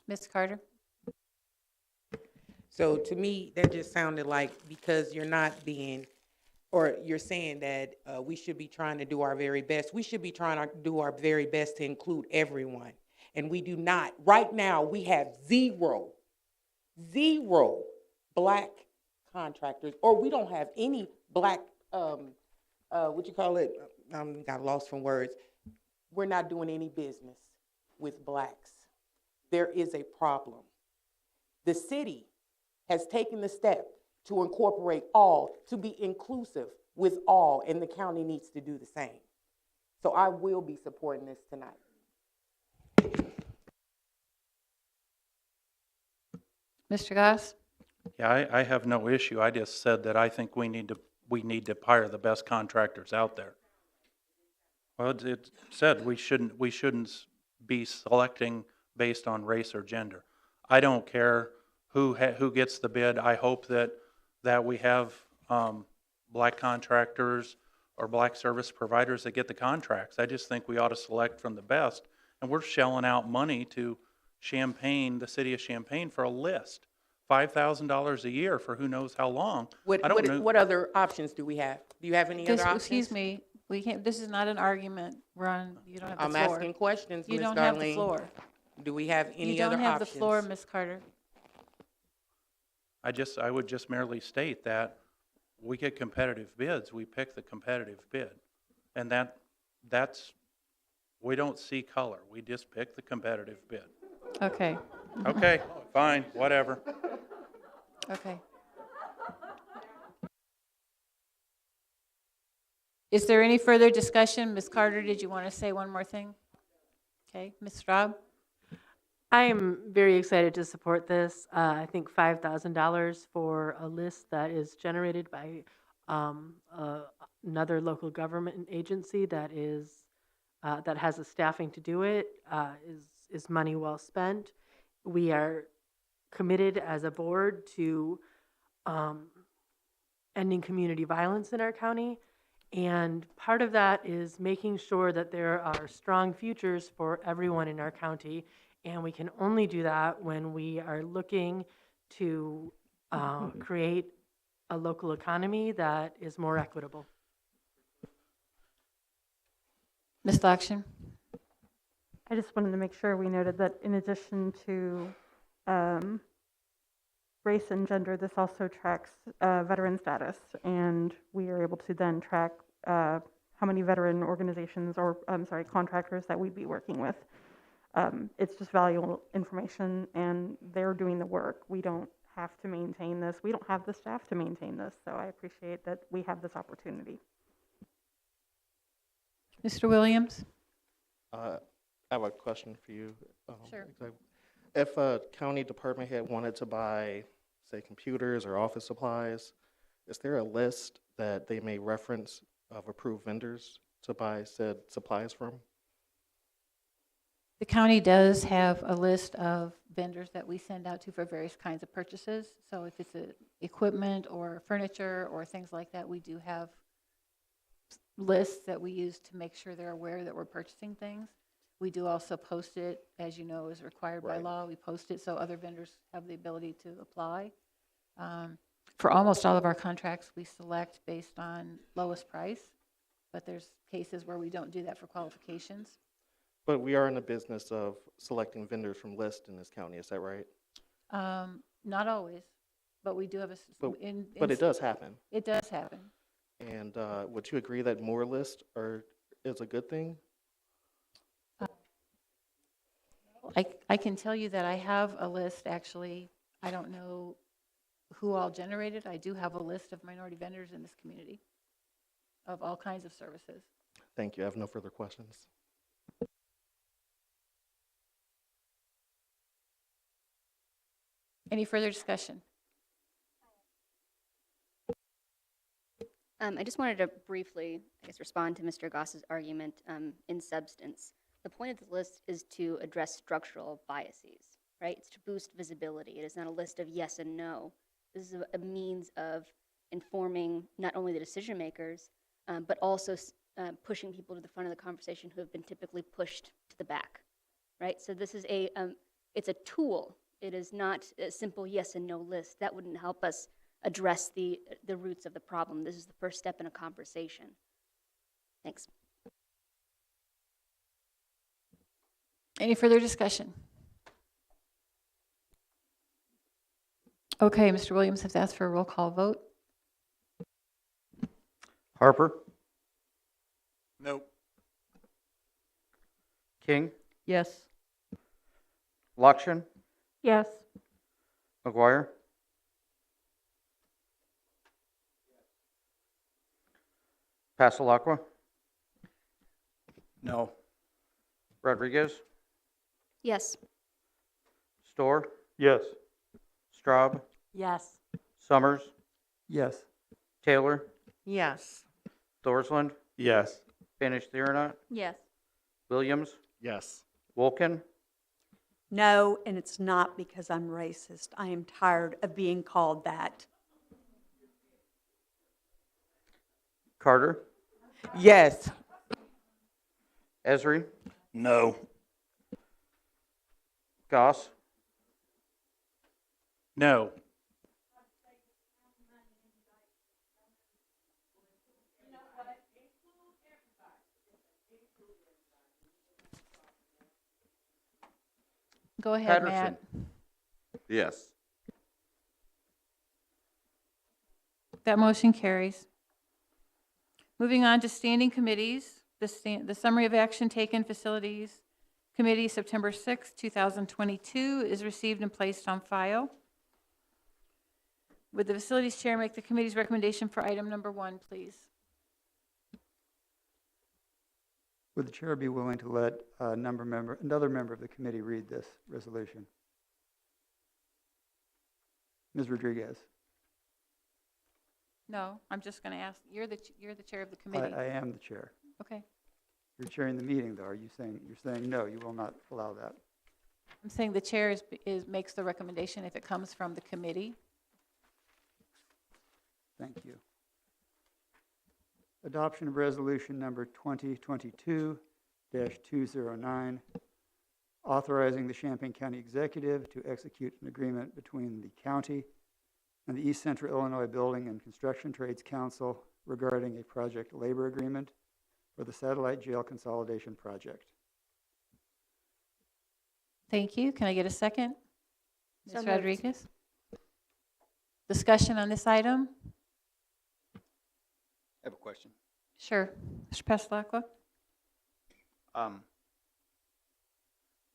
Ms. Carter? So to me, that just sounded like because you're not being, or you're saying that we should be trying to do our very best. We should be trying to do our very best to include everyone. And we do not. Right now, we have zero black contractors, or we don't have any black, what you call it? Got lost from words. We're not doing any business with blacks. There is a problem. The city has taken the step to incorporate all, to be inclusive with all, and the county needs to do the same. So I will be supporting this tonight. Mr. Goss? Yeah, I have no issue. I just said that I think we need to hire the best contractors out there. Well, it said we shouldn't be selecting based on race or gender. I don't care who gets the bid. I hope that we have black contractors or black service providers that get the contracts. I just think we ought to select from the best. And we're shelling out money to Champaign, the City of Champaign, for a list. $5,000 a year for who knows how long. What other options do we have? Do you have any other options? Excuse me, we can't, this is not an argument, Ron, you don't have the I'm floor. asking questions, You Ms. don't Darlene. have the floor. Do we have any other options? You don't have the floor, Ms. Carter. I would just merely state that we get competitive bids, we pick the competitive bid. And that's, we don't see color, we just pick the competitive bid. Okay. Okay, fine, whatever. Okay. Is there any further discussion? Ms. Carter, did you want to say one more thing? Okay, Ms. Straub? I am very excited to support this. I think $5,000 for a list that is generated by another local government agency that is that has the staffing to do it is money well spent. We are committed as a board to ending community violence in our county. And part of that is making sure that there are strong futures for everyone in our county. And we can only do that when we are looking to create a local economy that is more equitable. Ms. Lakshin? I just wanted to make sure we noted that in addition to race and gender, this also tracks veteran status, and we are able to then track how many veteran organizations or, contractors that we'd be working with. It's just valuable information, and they're doing the work. We don't have to maintain this. We don't have the staff to maintain this, so I appreciate that we have this opportunity. Mr. Williams? I have a question for you. Sure. If a county department head wanted to buy, say, computers or office supplies, is there a list that they may reference of approved vendors to buy said supplies from? The county does have a list of vendors that we send out to for various kinds of purchases. So if it's equipment or furniture or things like that, we do have lists that we use to make sure they're aware that we're purchasing things. We do also post it, as you know, is required by law. We post it so other vendors have the ability to apply. For almost all of our contracts, we select based on lowest price, but there's cases where we don't do that for qualifications. But we are in the business of selecting vendors from lists in this county, is that right? Not always, but we do have a. But it does happen. It does happen. And would you agree that more lists is a good thing? I can tell you that I have a list, actually. I don't know who all generated. I do have a list of minority vendors in this community of all kinds of services. Thank you. I have no further questions. Any further discussion? I just wanted to briefly, respond to Mr. Goss's argument in substance. The point of the list is to address structural biases, right? It's to boost visibility. It is not a list of yes and no. This is a means of informing not only the decision makers, but also pushing people to the front of the conversation who have been typically pushed to the back, right? So this is it's a tool. It is not a simple yes and no list. That wouldn't help us address the roots of the problem. This is the first step in a conversation. Thanks. Any further discussion? Okay, Mr. Williams has asked for a roll call vote. Harper? Nope. King? Yes. Lakshin? Yes. McGuire? Passalacqua? No. Rodriguez? Yes. Storr? Yes. Straub? Yes. Summers? Yes. Taylor? Yes. Thorsland? Yes. Banish Theronot? Yes. Williams? Yes. Wolkin? No, and it's not because I'm racist. I am tired of being called that. Carter? Yes. Esri? No. Goss? No. Go ahead, Patterson? Matt. Yes. That motion carries. Moving on to standing committees, the summary of action taken, Facilities Committee, September 6, 2022, is received and placed on file. Would the Facilities Chair make the committee's recommendation for item number 1, please? Would the chair be willing to let another member of the committee read this resolution? Ms. Rodriguez? No, I'm just going to ask, you're the chair of the committee. I am the chair. Okay. You're chairing the meeting, though. Are you saying, you're saying no, you will not allow that? I'm saying the chair makes the recommendation if it comes from the committee. Thank you. Adoption of resolution number 2022-209, authorizing the Champaign County Executive to execute an agreement between the county and the East Central Illinois Building and Construction Trades Council regarding a project labor agreement for the satellite jail consolidation project. Thank you. Can I get a second? So Ms. moved. Rodriguez? Discussion on this item? I have a question. Sure. Mr. Passalacqua? The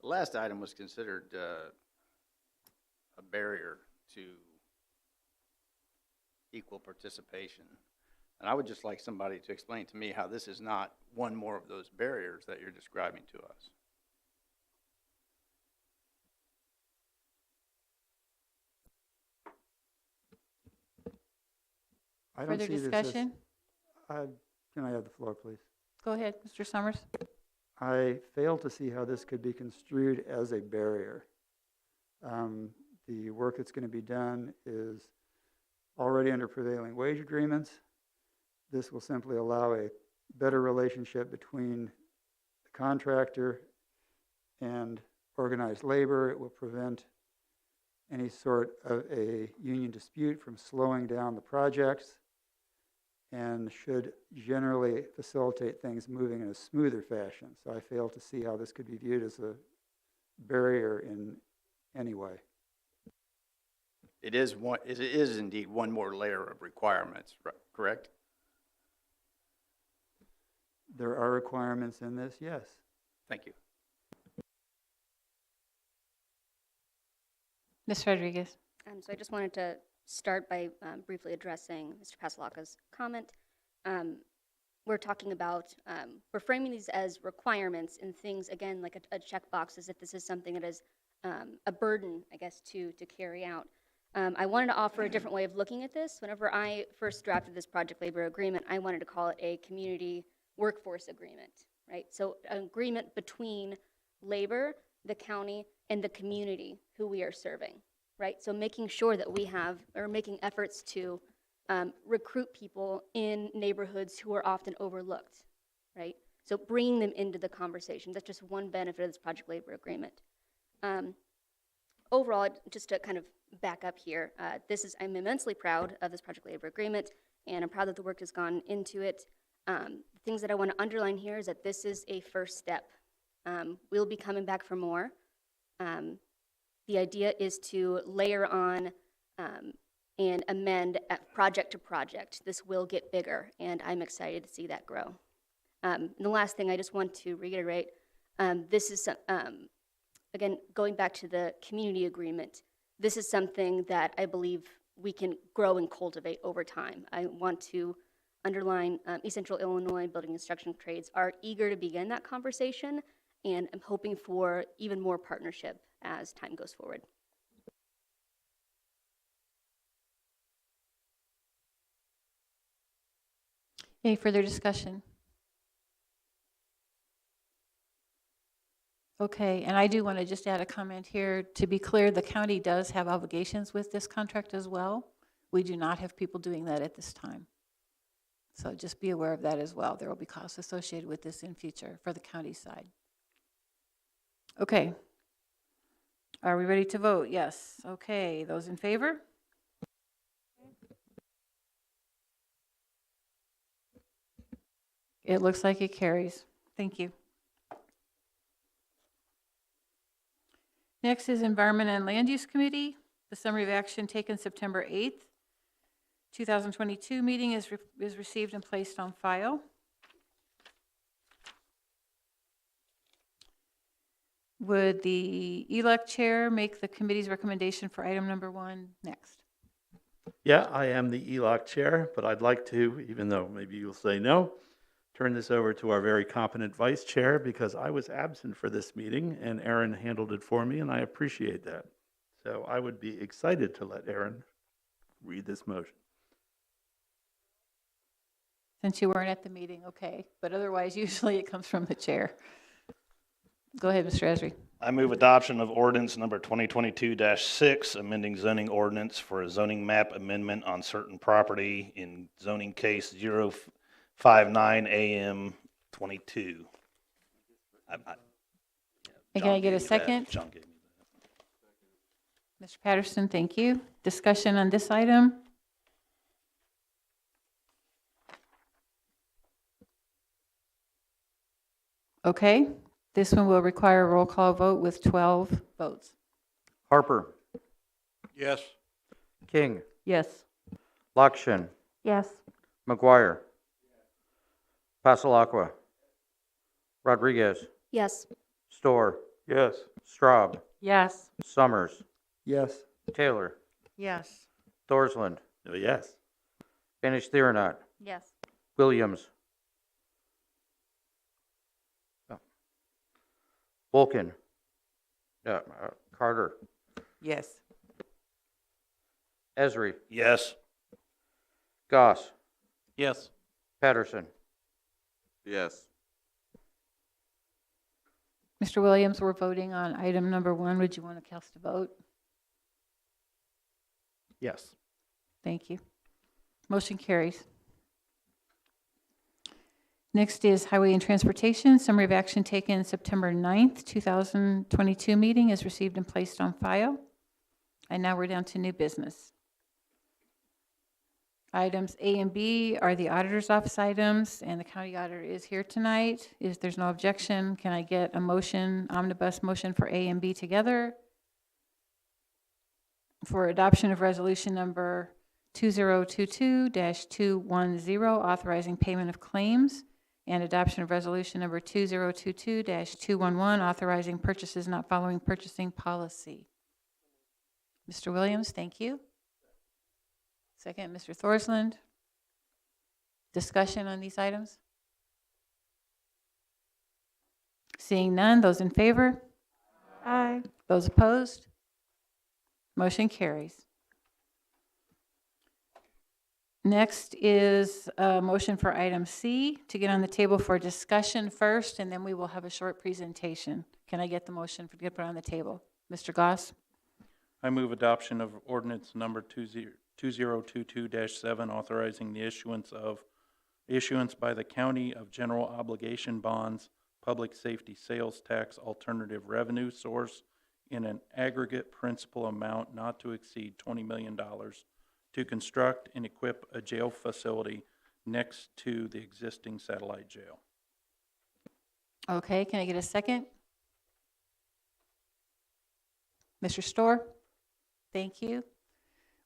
last item was considered a barrier to equal participation. And I would just like somebody to explain to me how this is not one more of those barriers that you're describing to us. I don't Further see this as- discussion? Can I have the floor, please? Go ahead, Mr. Summers. I fail to see how this could be construed as a barrier. The work that's going to be done is already under prevailing wage agreements. This will simply allow a better relationship between the contractor and organized labor. It will prevent any sort of a union dispute from slowing down the projects and should generally facilitate things moving in a smoother fashion. So I fail to see how this could be viewed as a barrier in any way. It is indeed one more layer of requirements, correct? There are requirements in this, yes. Thank you. Ms. Rodriguez? So I just wanted to start by briefly addressing Mr. Passalacqa's comment. We're talking about, we're framing these as requirements and things, again, like a checkbox, as if this is something that is a burden, I guess, to carry out. I wanted to offer a different way of looking at this. Whenever I first drafted this project labor agreement, I wanted to call it a community workforce agreement, right? So an agreement between labor, the county, and the community who we are serving, right? So making sure that we are making efforts to recruit people in neighborhoods who are often overlooked, right? So bringing them into the conversation. That's just one benefit of this project labor agreement. Overall, just to kind of back up here, I'm immensely proud of this project labor agreement, and I'm proud that the work has gone into it. The things that I want to underline here is that this is a first step. We'll be coming back for more. The idea is to layer on and amend project to project. This will get bigger, and I'm excited to see that grow. And the last thing I just want to reiterate, this is, again, going back to the community agreement, this is something that I believe we can grow and cultivate over time. I want to underline East Central Illinois Building and Construction Trades are eager to begin that conversation, and I'm hoping for even more partnership as time goes forward. Any further discussion? Okay, and I do want to just add a comment here. To be clear, the county does have obligations with this contract as well. We do not have people doing that at this time. So just be aware of that as well. There will be costs associated with this in future for the county side. Okay. Are we ready to vote? Yes. Okay, those in favor? It looks like it carries. Thank you. Next is Environment and Land Use Committee. The summary of action taken September 8th, 2022 meeting is received and placed on file. Would the ELEC chair make the committee's recommendation for item number 1 next? Yeah, I am the ELOC chair, but I'd like to, even though maybe you'll say no, turn this over to our very competent vice chair because I was absent for this meeting and Aaron handled it for me, and I appreciate that. So I would be excited to let Aaron read this motion. Since you weren't at the meeting, okay. But otherwise, usually it comes from the chair. Go ahead, Mr. Esri. I move adoption of ordinance number 2022-6, amending zoning ordinance for a zoning map amendment on certain property in zoning case 059 AM 22. And can I get a second? John gave me Mr. Patterson, thank you. Discussion on this item? Okay, this one will require a roll call vote with 12 votes. Harper, Yes. King, Yes. Lakshin, Yes. McGuire, Pasalakwa, Rodriguez, Yes. Storr, Yes. Straub, Yes. Summers, Yes. Taylor, Yes. Thorsland, Oh, yes. Banish Theorenot, Yes. Williams, Vulcan, Carter, Yes. Esri, yes. Goss, Yes. Patterson. Yes. Mr. Williams, we're voting on item number 1. Would you want to cast a vote? Yes. Thank you. Motion carries. Next is Highway and Transportation. Summary of action taken September 9th, 2022 meeting is received and placed on file. And now we're down to new business. Items A and B are the auditor's office items, and the county auditor is here tonight. If there's no objection, can I get a motion, omnibus motion for A and B together? For adoption of resolution number 2022-210, authorizing payment of claims, and adoption of resolution number 2022-211, authorizing purchases not following purchasing policy. Mr. Williams, thank you. Second, Mr. Thorsland. Discussion on these items? Seeing none, those in favor? Aye. Those opposed? Motion carries. Next is a motion for item C to get on the table for discussion first, and then we will have a short presentation. Can I get the motion to get put on the table? Mr. Goss? I move adoption of ordinance number 2022-7, authorizing the issuance by the county of general obligation bonds, public safety sales tax alternative revenue source in an aggregate principal amount not to exceed $20 million to construct and equip a jail facility next to the existing satellite jail. Okay, can I get a second? Mr. Storr? Thank you.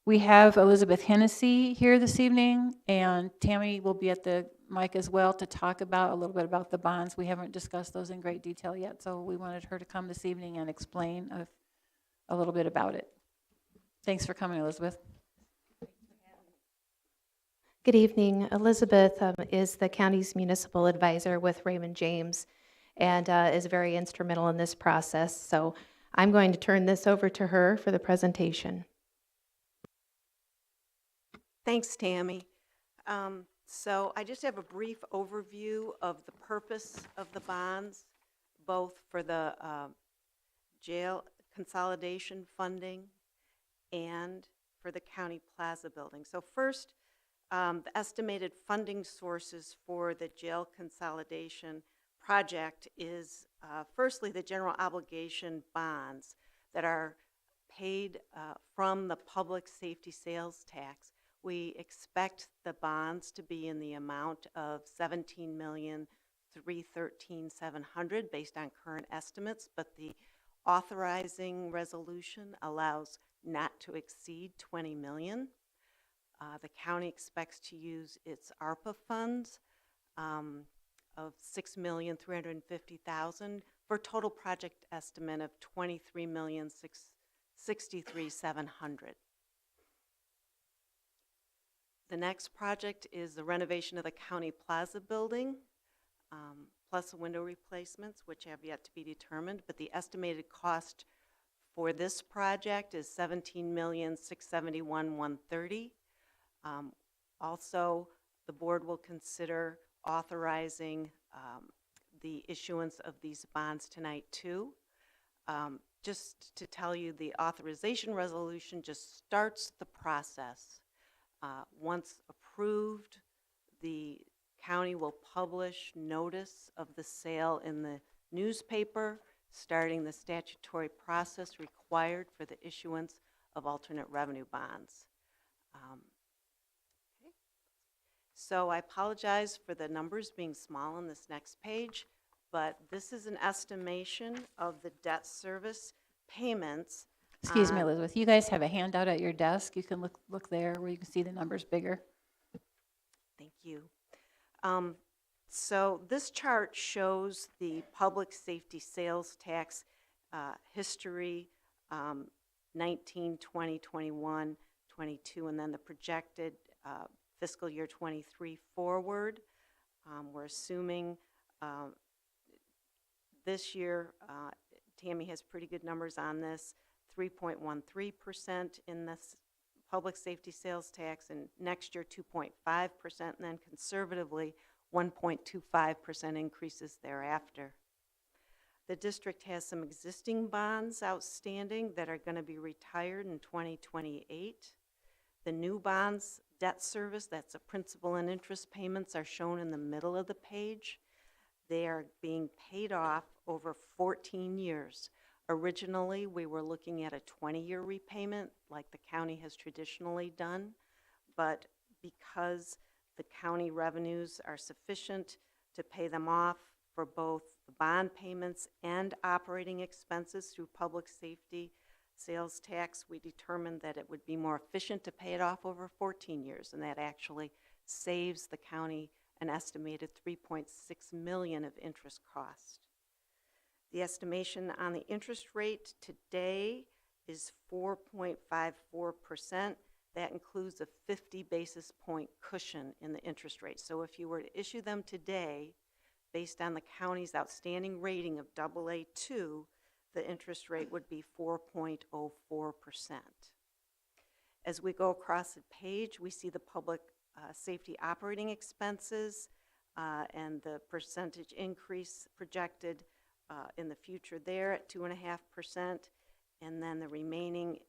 We have Elizabeth Hennessy here this evening, and Tammy will be at the mic as well to talk about a little bit about the bonds. We haven't discussed those in great detail yet, so we wanted her to come this evening and explain a little bit about it. Thanks for coming, Elizabeth. Good evening. Elizabeth is the county's municipal advisor with Raymond James and is very instrumental in this process. So I'm going to turn this over to her for the presentation. Thanks, Tammy. So I just have a brief overview of the purpose of the bonds, both for the jail consolidation funding and for the county plaza building. So first, the estimated funding sources for the jail consolidation project is firstly the general obligation bonds that are paid from the public safety sales tax. We expect the bonds to be in the amount of $17,313,700 based on current estimates, but the authorizing resolution allows not to exceed $20 million. The county expects to use its ARPA funds of $6,350,000 for a total project estimate of $23,663,700. The next project is the renovation of the county plaza building. plus window replacements, which have yet to be determined, but the estimated cost for this project is $17,671,130. Also, the board will consider authorizing the issuance of these bonds tonight too. Just to tell you, the authorization resolution just starts the process. Once approved, the county will publish notice of the sale in the newspaper, starting the statutory process required for the issuance of alternate revenue bonds. Okay. So I apologize for the numbers being small on this next page, but this is an estimation of the debt service payments. Excuse me, Elizabeth, you guys have a handout at your desk. You can look there where you can see the numbers bigger. Thank you. So this chart shows the public safety sales tax history, 19, 20, 21, 22, and then the projected fiscal year 23 forward. We're assuming this year, Tammy has pretty good numbers on this, 3.13% in this public safety sales tax, and next year 2.5%, and then conservatively 1.25% increases thereafter. The district has some existing bonds outstanding that are going to be retired in 2028. The new bonds debt service, that's the principal and interest payments, are shown in the middle of the page. They are being paid off over 14 years. Originally, we were looking at a 20-year repayment like the county has traditionally done, but because the county revenues are sufficient to pay them off for both the bond payments and operating expenses through public safety sales tax, we determined that it would be more efficient to pay it off over 14 years, and that actually saves the county an estimated $3.6 million of interest cost. The estimation on the interest rate today is 4.54%. That includes a 50 basis point cushion in the interest rate. So if you were to issue them today, based on the county's outstanding rating of AA2, the interest rate would be 4.04%. As we go across the page, we see the public safety operating expenses and the percentage increase projected in the future there at 2.5%, and then the remaining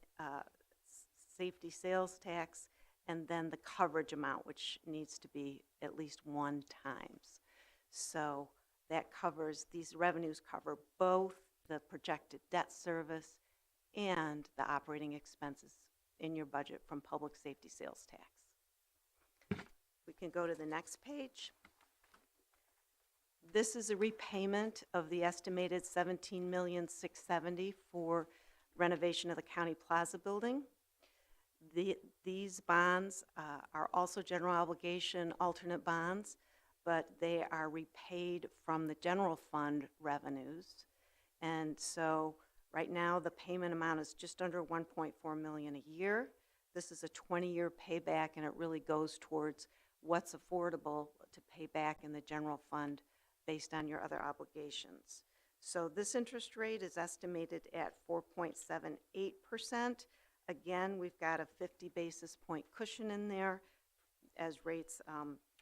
safety sales tax, and then the coverage amount, which needs to be at least 1 times. So that covers, these revenues cover both the projected debt service and the operating expenses in your budget from public safety sales tax. We can go to the next page. This is a repayment of the estimated $17,670,000 for renovation of the County Plaza building. These bonds are also general obligation alternate bonds, but they are repaid from the general fund revenues. And so right now the payment amount is just under $1.4 million a year. This is a 20-year payback, and it really goes towards what's affordable to pay back in the general fund based on your other obligations. So this interest rate is estimated at 4.78%. Again, we've got a 50 basis point cushion in there as rates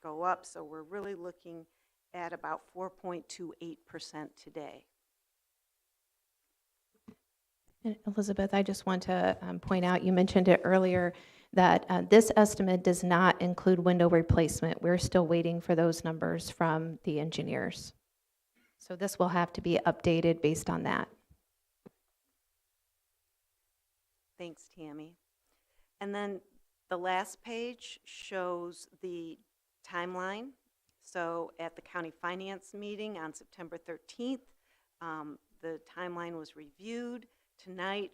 go up, so we're really looking at about 4.28% today. And Elizabeth, I just want to point out, you mentioned it earlier, that this estimate does not include window replacement. We're still waiting for those numbers from the engineers. So this will have to be updated based on that. Thanks, Tammy. And then the last page shows the timeline. So at the county finance meeting on September 13th, the timeline was reviewed. Tonight,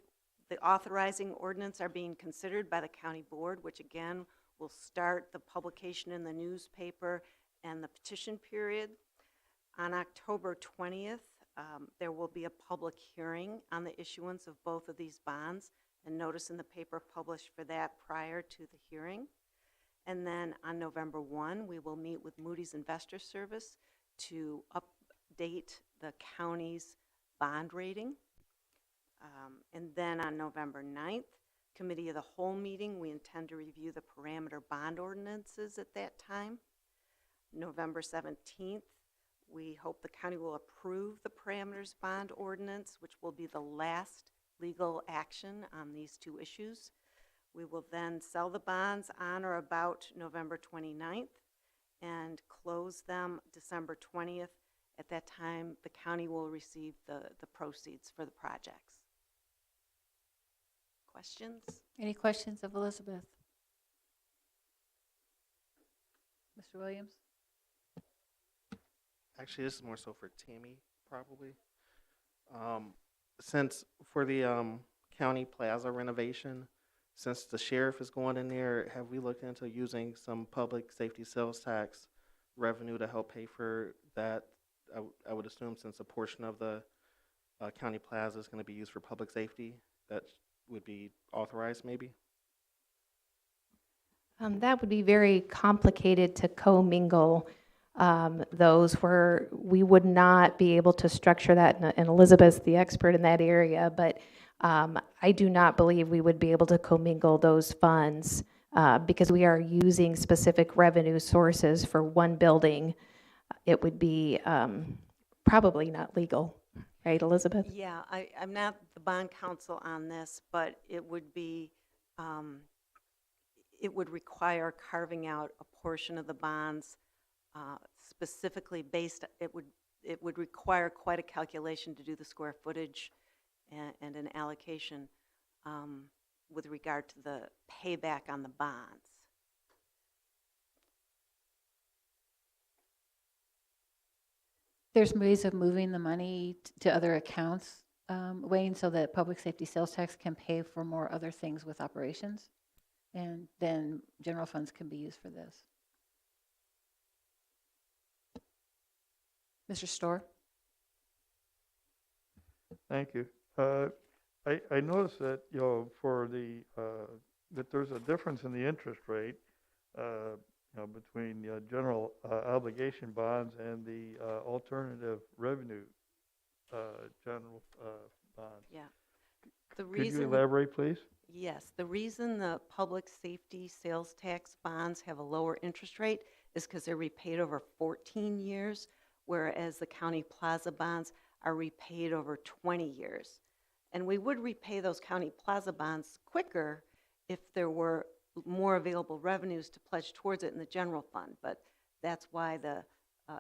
the authorizing ordinance are being considered by the county board, which again will start the publication in the newspaper and the petition period. On October 20th, there will be a public hearing on the issuance of both of these bonds, and notice in the paper published for that prior to the hearing. And then on November 1, we will meet with Moody's Investor Service to update the county's bond rating. And then on November 9th, Committee of the Whole meeting, we intend to review the parameter bond ordinances at that time. November 17th, we hope the county will approve the parameters bond ordinance, which will be the last legal action on these two issues. We will then sell the bonds on or about November 29th and close them December 20th. At that time, the county will receive the proceeds for the projects. Questions? Any questions of Elizabeth? Mr. Williams? Actually, this is more so for Tammy, probably. Since for the county plaza renovation, since the sheriff is going in there, have we looked into using some public safety sales tax revenue to help pay for that? I would assume since a portion of the county plaza is going to be used for public safety, that would be authorized maybe? That would be very complicated to commingle those, where we would not be able to structure that, and Elizabeth's the expert in that area, but I do not believe we would be able to commingle those funds because we are using specific revenue sources for one building. It would be probably not legal, right, Elizabeth? Yeah, I'm not the bond counsel on this, but it would be, it would require carving out a portion of the bonds specifically based, it would require quite a calculation to do the square footage and an allocation with regard to the payback on the bonds. There's ways of moving the money to other accounts, Wayne, so that public safety sales tax can pay for more other things with operations. And then general funds can be used for this. Mr. Storr? Thank you. I noticed that, you know, for the, that there's a difference in the interest rate, you know, between the general obligation bonds and the alternative revenue general bonds. Yeah. The Could you reason, elaborate, please? yes, the reason the public safety sales tax bonds have a lower interest rate is because they're repaid over 14 years, whereas the county plaza bonds are repaid over 20 years. And we would repay those county plaza bonds quicker if there were more available revenues to pledge towards it in the general fund, but that's why the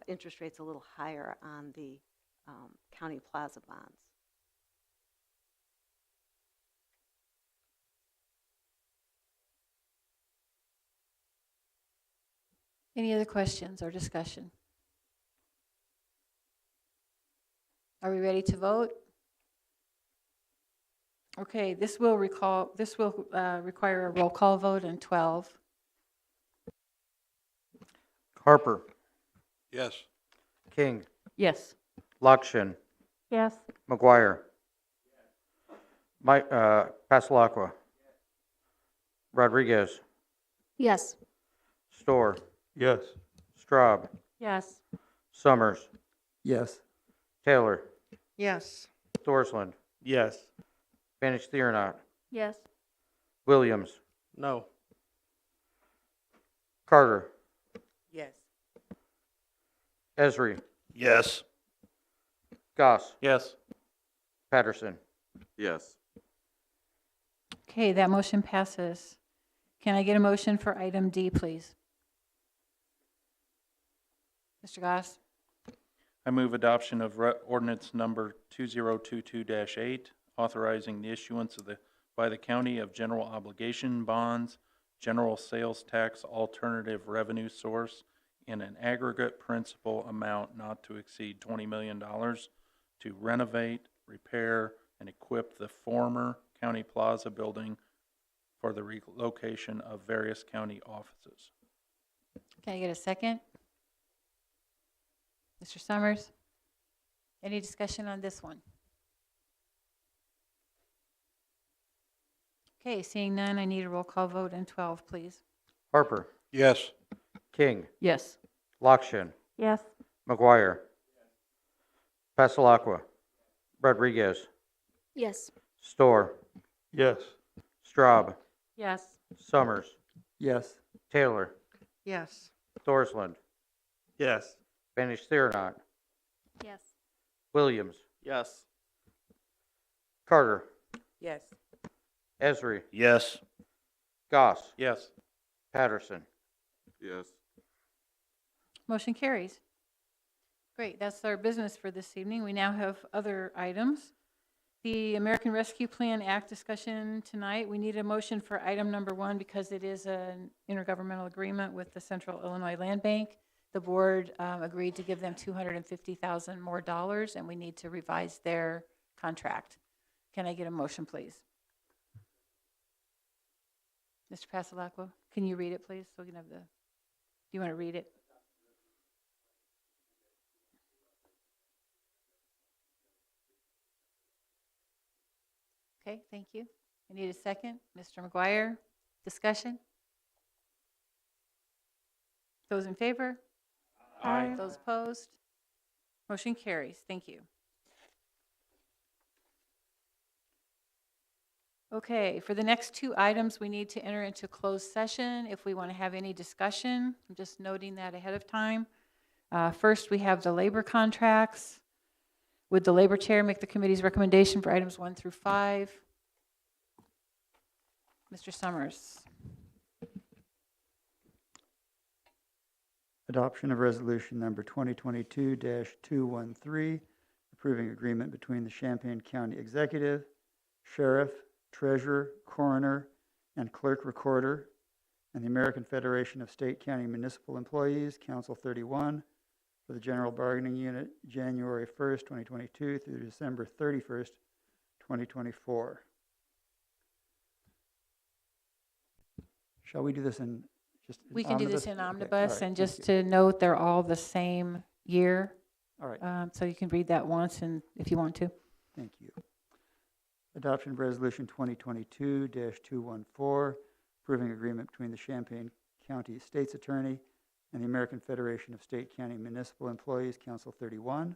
interest rate's a little higher on the county plaza bonds. Any other questions or discussion? Are we ready to vote? Okay, this will require a roll call vote in 12. Harper, Yes. King, Yes. Lakshin, Yes. McGuire, Pasalakwa, Rodriguez, Yes. Storr, Yes. Straub, Yes. Summers, Yes. Taylor, Yes. Thorsland, Yes. Banish Theonot, Yes. Williams, No. Carter, Yes. Esri, Yes. Goss, Yes. Patterson. Yes. Okay, that motion passes. Can I get a motion for item D, please? Mr. Goss? I move adoption of ordinance number 2022-8, authorizing the issuance by the county of general obligation bonds, general sales tax alternative revenue source in an aggregate principal amount not to exceed $20 million to renovate, repair, and equip the former county plaza building for the relocation of various county offices. Can I get a second? Mr. Summers? Any discussion on this one? Okay, seeing none, I need a roll call vote in 12, please. Harper, Yes. King, Yes. Lakshin, Yes. McGuire. Pasalakwa. Rodriguez. Yes. Storr. Yes. Straub. Yes. Summers. Yes. Taylor. Yes. Thorsland. Yes. Banish Serenot. Yes. Williams. Yes. Carter. Yes. Esri. Yes. Goss. Yes. Patterson. Yes. Motion carries. Great, that's our business for this evening. We now have other items. The American Rescue Plan Act discussion tonight. We need a motion for item number 1 because it is an intergovernmental agreement with the Central Illinois Land Bank. The board agreed to give them $250,000 more dollars, and we need to revise their contract. Can I get a motion, please? Mr. Pasalakwa, can you read it, please? So we can have the, do you want to read it? Okay, thank you. I need a second. Mr. McGuire, discussion? Those in favor? Aye. Those opposed? Motion carries. Thank you. Okay, for the next 2 items, we need to enter into closed session if we want to have any discussion. I'm just noting that ahead of time. First, we have the labor contracts. Would the labor chair make the committee's recommendation for items 1 through 5? Mr. Summers. Adoption of resolution number 2022-213, approving agreement between the Champaign County Executive, Sheriff, Treasurer, Coroner, and Clerk Recorder, and the American Federation of State County Municipal Employees, Council 31, for the General Bargaining Unit, January 1st, 2022 through December 31st, 2024. Shall we do this in just in We can do this omnibus? in Okay, omnibus, all right, and thank just you. to note, they're all the same year. All right. So you can read that once and if you want to. Thank you. Adoption of Resolution 2022-214, approving agreement between the Champaign County State's Attorney and the American Federation of State County Municipal Employees, Council 31.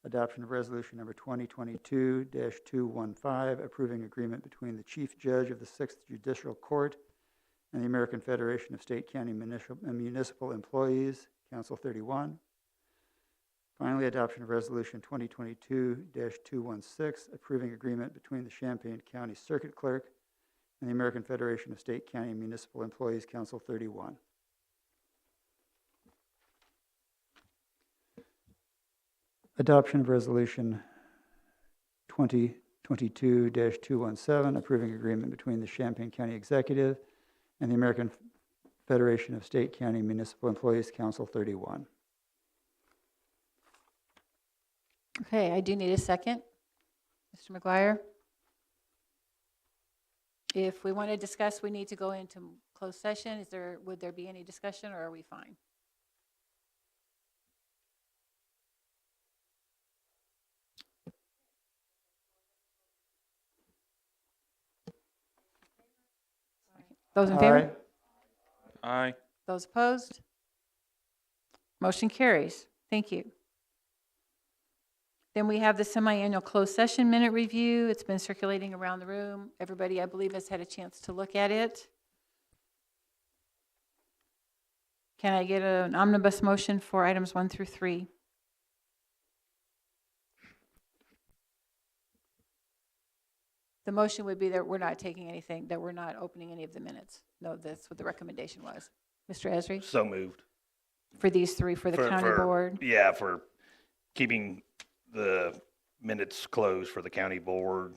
Adoption of Resolution number 2022-215, approving agreement between the Chief Judge of the 6th Judicial Court and the American Federation of State County Municipal Employees, Council 31. Finally, adoption of Resolution 2022-216, approving agreement between the Champaign County Circuit Clerk and the American Federation of State County Municipal Employees, Council 31. Adoption of Resolution 2022-217, approving agreement between the Champaign County Executive and the American Federation of State County Municipal Employees, Council 31. Okay, I do need a second. Mr. McGuire? If we want to discuss, we need to go into closed session. Would there be any discussion, or are we fine? Those in favor? Aye. Those opposed? Motion carries. Thank you. Then we have the semi-annual closed session minute review. It's been circulating around the room. Everybody, I believe, has had a chance to look at it. Can I get an omnibus motion for items 1 through 3? The motion would be that we're not taking anything, that we're not opening any of the minutes. No, that's what the recommendation was. Mr. Esri? So moved. For these 3, for the county board? Yeah, for keeping the minutes closed for the county board,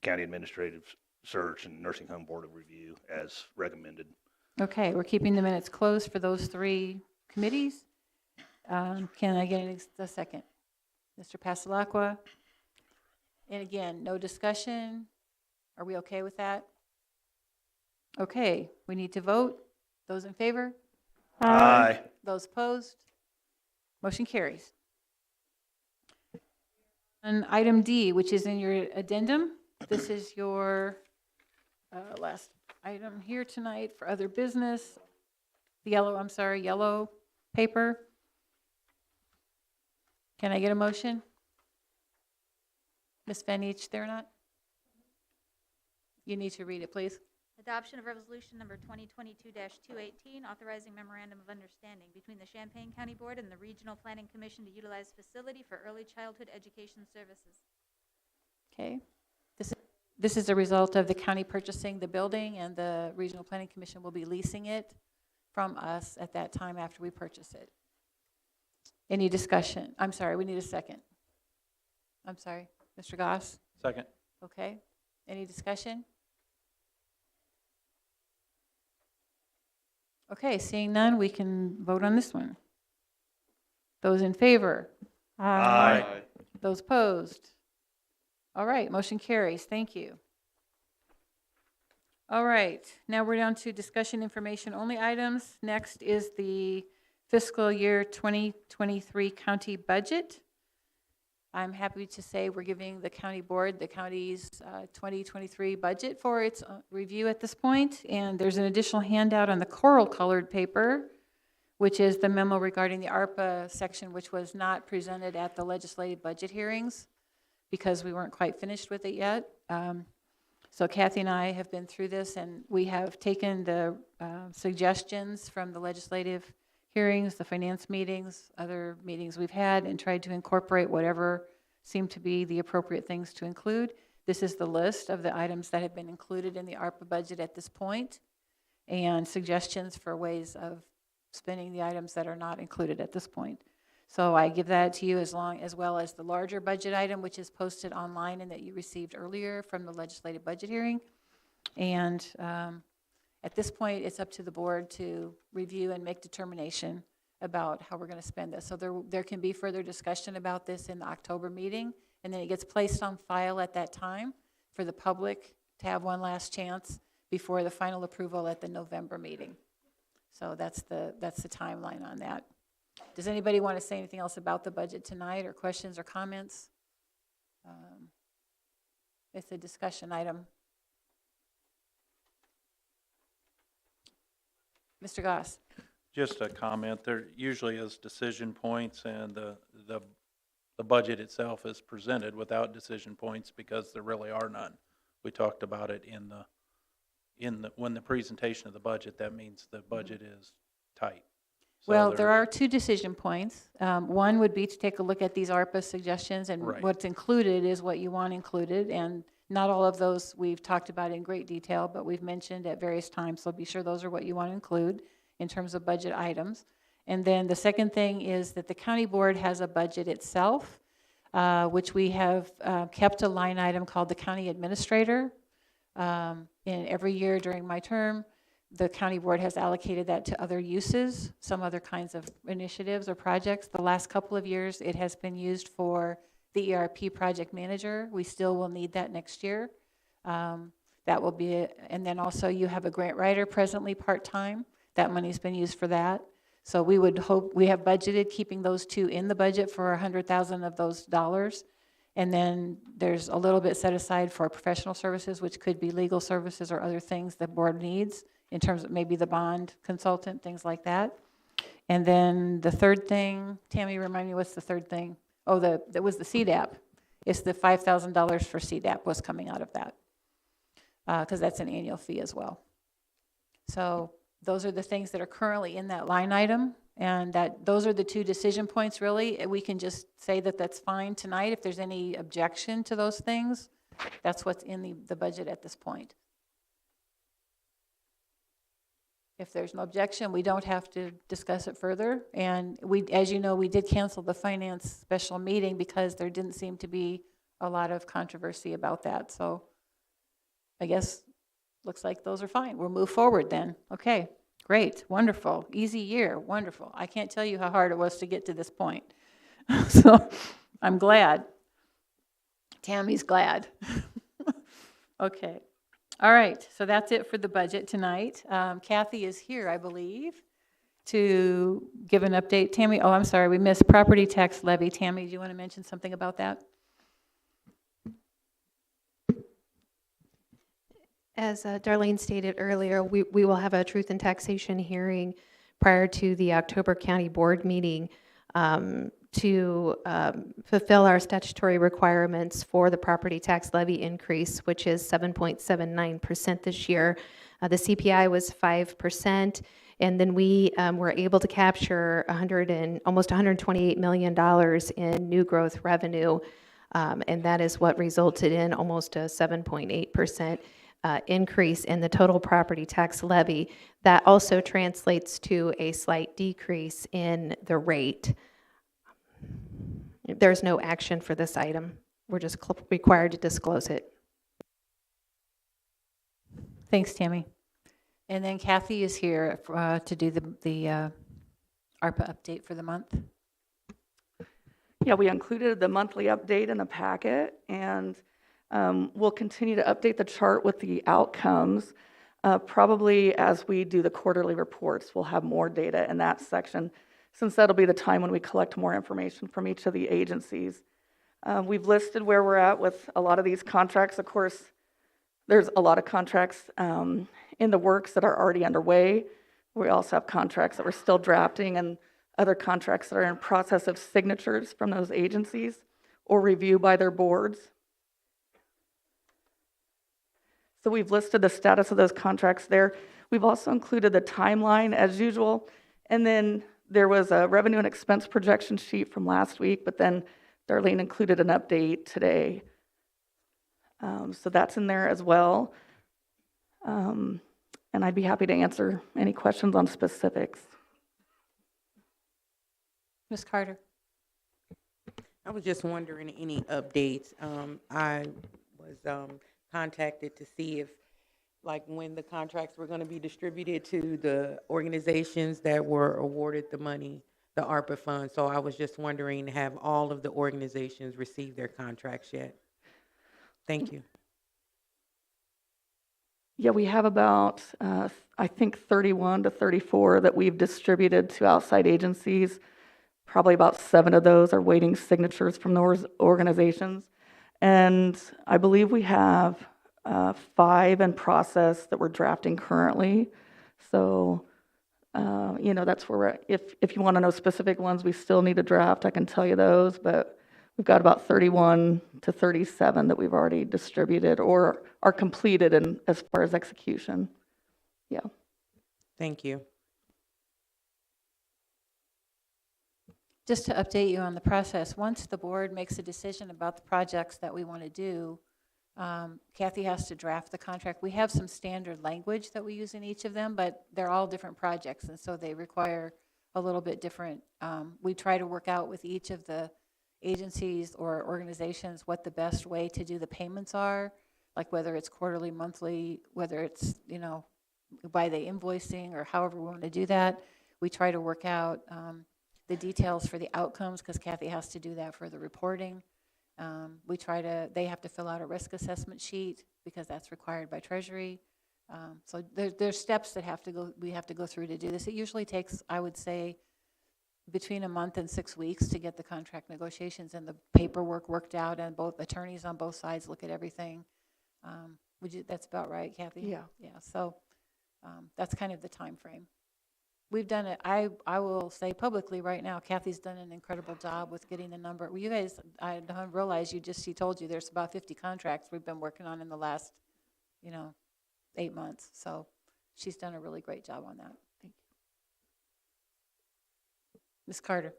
county administrative search, and nursing home board of review as recommended. Okay, we're keeping the minutes closed for those 3 committees. Can I get a second? Mr. Pasalakwa? And again, no discussion. Are we okay with that? Okay, we need to vote. Those in favor? Aye. Those opposed? Motion carries. And item D, which is in your addendum, this is your last item here tonight for other business. The yellow, I'm sorry, yellow paper. Can I get a motion? Ms. Van Each, there not? You need to read it, please. Adoption of resolution number 2022-218, authorizing memorandum of understanding between the Champaign County Board and the Regional Planning Commission to utilize facility for early childhood education services. Okay. This is a result of the county purchasing the building, and the Regional Planning Commission will be leasing it from us at that time after we purchase it. Any discussion? I'm sorry, we need a second. I'm sorry, Mr. Goss? Second. Okay. Any discussion? Okay, seeing none, we can vote on this one. Those in favor? Aye. Those opposed? All right, motion carries. Thank you. All right, now we're down to discussion information only items. Next is the fiscal year 2023 county budget. I'm happy to say we're giving the county board the county's 2023 budget for its review at this point, and there's an additional handout on the coral colored paper, which is the memo regarding the ARPA section, which was not presented at the legislative budget hearings because we weren't quite finished with it yet. So Kathy and I have been through this, and we have taken the suggestions from the legislative hearings, the finance meetings, other meetings we've had, and tried to incorporate whatever seemed to be the appropriate things to include. This is the list of the items that have been included in the ARPA budget at this point, and suggestions for ways of spending the items that are not included at this point. So I give that to you as well as the larger budget item, which is posted online and that you received earlier from the legislative budget hearing. And at this point, it's up to the board to review and make determination about how we're going to spend this. So there can be further discussion about this in the October meeting, and then it gets placed on file at that time for the public to have one last chance before the final approval at the November meeting. So that's the timeline on that. Does anybody want to say anything else about the budget tonight, or questions or comments? It's a discussion item. Mr. Goss. Just a comment. There usually is decision points, and the budget itself is presented without decision points because there really are none. We talked about it when the presentation of the budget. That means the budget is tight. So Well, there are two decision points. One would be to take a look at these ARPA suggestions, and Right. what's included is what you want included, and not all of those we've talked about in great detail, but we've mentioned at various times, so be sure those are what you want to include in terms of budget items. And then the second thing is that the county board has a budget itself, which we have kept a line item called the county administrator. In every year during my term, the county board has allocated that to other uses, some other kinds of initiatives or projects. The last couple of years, it has been used for the ERP project manager. We still will need that next year. That will be it. And then also you have a grant writer presently part-time. That money's been used for that. So we would hope, we have budgeted keeping those two in the budget for 100,000 of those dollars. And then there's a little bit set aside for professional services, which could be legal services or other things the board needs in terms of maybe the bond consultant, things like that. And then the third thing, Tammy, remind me, what's the third thing? Oh, that was the CDAP. It's the $5,000 for CDAP was coming out of that, because that's an annual fee as well. So those are the things that are currently in that line item, and those are the two decision points, really. We can just say that that's fine tonight. If there's any objection to those things, that's what's in the budget at this point. If there's no objection, we don't have to discuss it further. And as you know, we did cancel the finance special meeting because there didn't seem to be a lot of controversy about that. So I guess looks like those are fine. We'll move forward then. Okay, great, wonderful, easy year, wonderful. I can't tell you how hard it was to get to this point. So I'm glad. Tammy's glad. Okay. All right, so that's it for the budget tonight. Kathy is here, I believe, to give an update. Tammy, oh, I'm sorry, we missed property tax levy. Tammy, do you want to mention something about that? As Darlene stated earlier, we will have a truth and taxation hearing prior to the October County Board meeting to fulfill our statutory requirements for the property tax levy increase, which is 7.79% this year. The CPI was 5%, and then we were able to capture almost $128 million in new growth revenue, and that is what resulted in almost a 7.8% increase in the total property tax levy. That also translates to a slight decrease in the rate. There's no action for this item. We're just required to disclose it. Thanks, Tammy. And then Kathy is here to do the ARPA update for the month. Yeah, we included the monthly update in the packet, and we'll continue to update the chart with the outcomes. Probably as we do the quarterly reports, we'll have more data in that section, since that'll be the time when we collect more information from each of the agencies. We've listed where we're at with a lot of these contracts. Of course, there's a lot of contracts in the works that are already underway. We also have contracts that we're still drafting and other contracts that are in process of signatures from those agencies or review by their boards. So we've listed the status of those contracts there. We've also included the timeline as usual. And then there was a revenue and expense projection sheet from last week, but then Darlene included an update today. So that's in there as well. And I'd be happy to answer any questions on specifics. Ms. Carter. I was just wondering any updates. I was contacted to see if, like, when the contracts were going to be distributed to the organizations that were awarded the money, the ARPA funds. So I was just wondering, have all of the organizations received their contracts yet? Thank you. Yeah, we have about, I think, 31 to 34 that we've distributed to outside agencies. Probably about 7 of those are waiting signatures from those organizations. And I believe we have 5 in process that we're drafting currently. So, that's where we're at. If you want to know specific ones we still need to draft, I can tell you those. But we've got about 31 to 37 that we've already distributed or are completed in, as far as execution. Yeah. Thank you. Just to update you on the process, once the board makes a decision about the projects that we want to do, Kathy has to draft the contract. We have some standard language that we use in each of them, but they're all different projects, and so they require a little bit different. We try to work out with each of the agencies or organizations what the best way to do the payments are, like whether it's quarterly, monthly, whether it's, by the invoicing or however we want to do that. We try to work out the details for the outcomes, because Kathy has to do that for the reporting. They have to fill out a risk assessment sheet because that's required by Treasury. So there's steps that we have to go through to do this. It usually takes, I would say, between a month and 6 weeks to get the contract negotiations and the paperwork worked out, and both attorneys on both sides look at everything. That's about right, Kathy? Yeah. Yeah, so that's kind of the time frame. We've done it. I will say publicly right now, Kathy's done an incredible job with getting the number. Well, you guys, I don't realize she told you there's about 50 contracts we've been working on in the last, 8 months. So she's done a really great job on that. Thank you. Ms. Carter.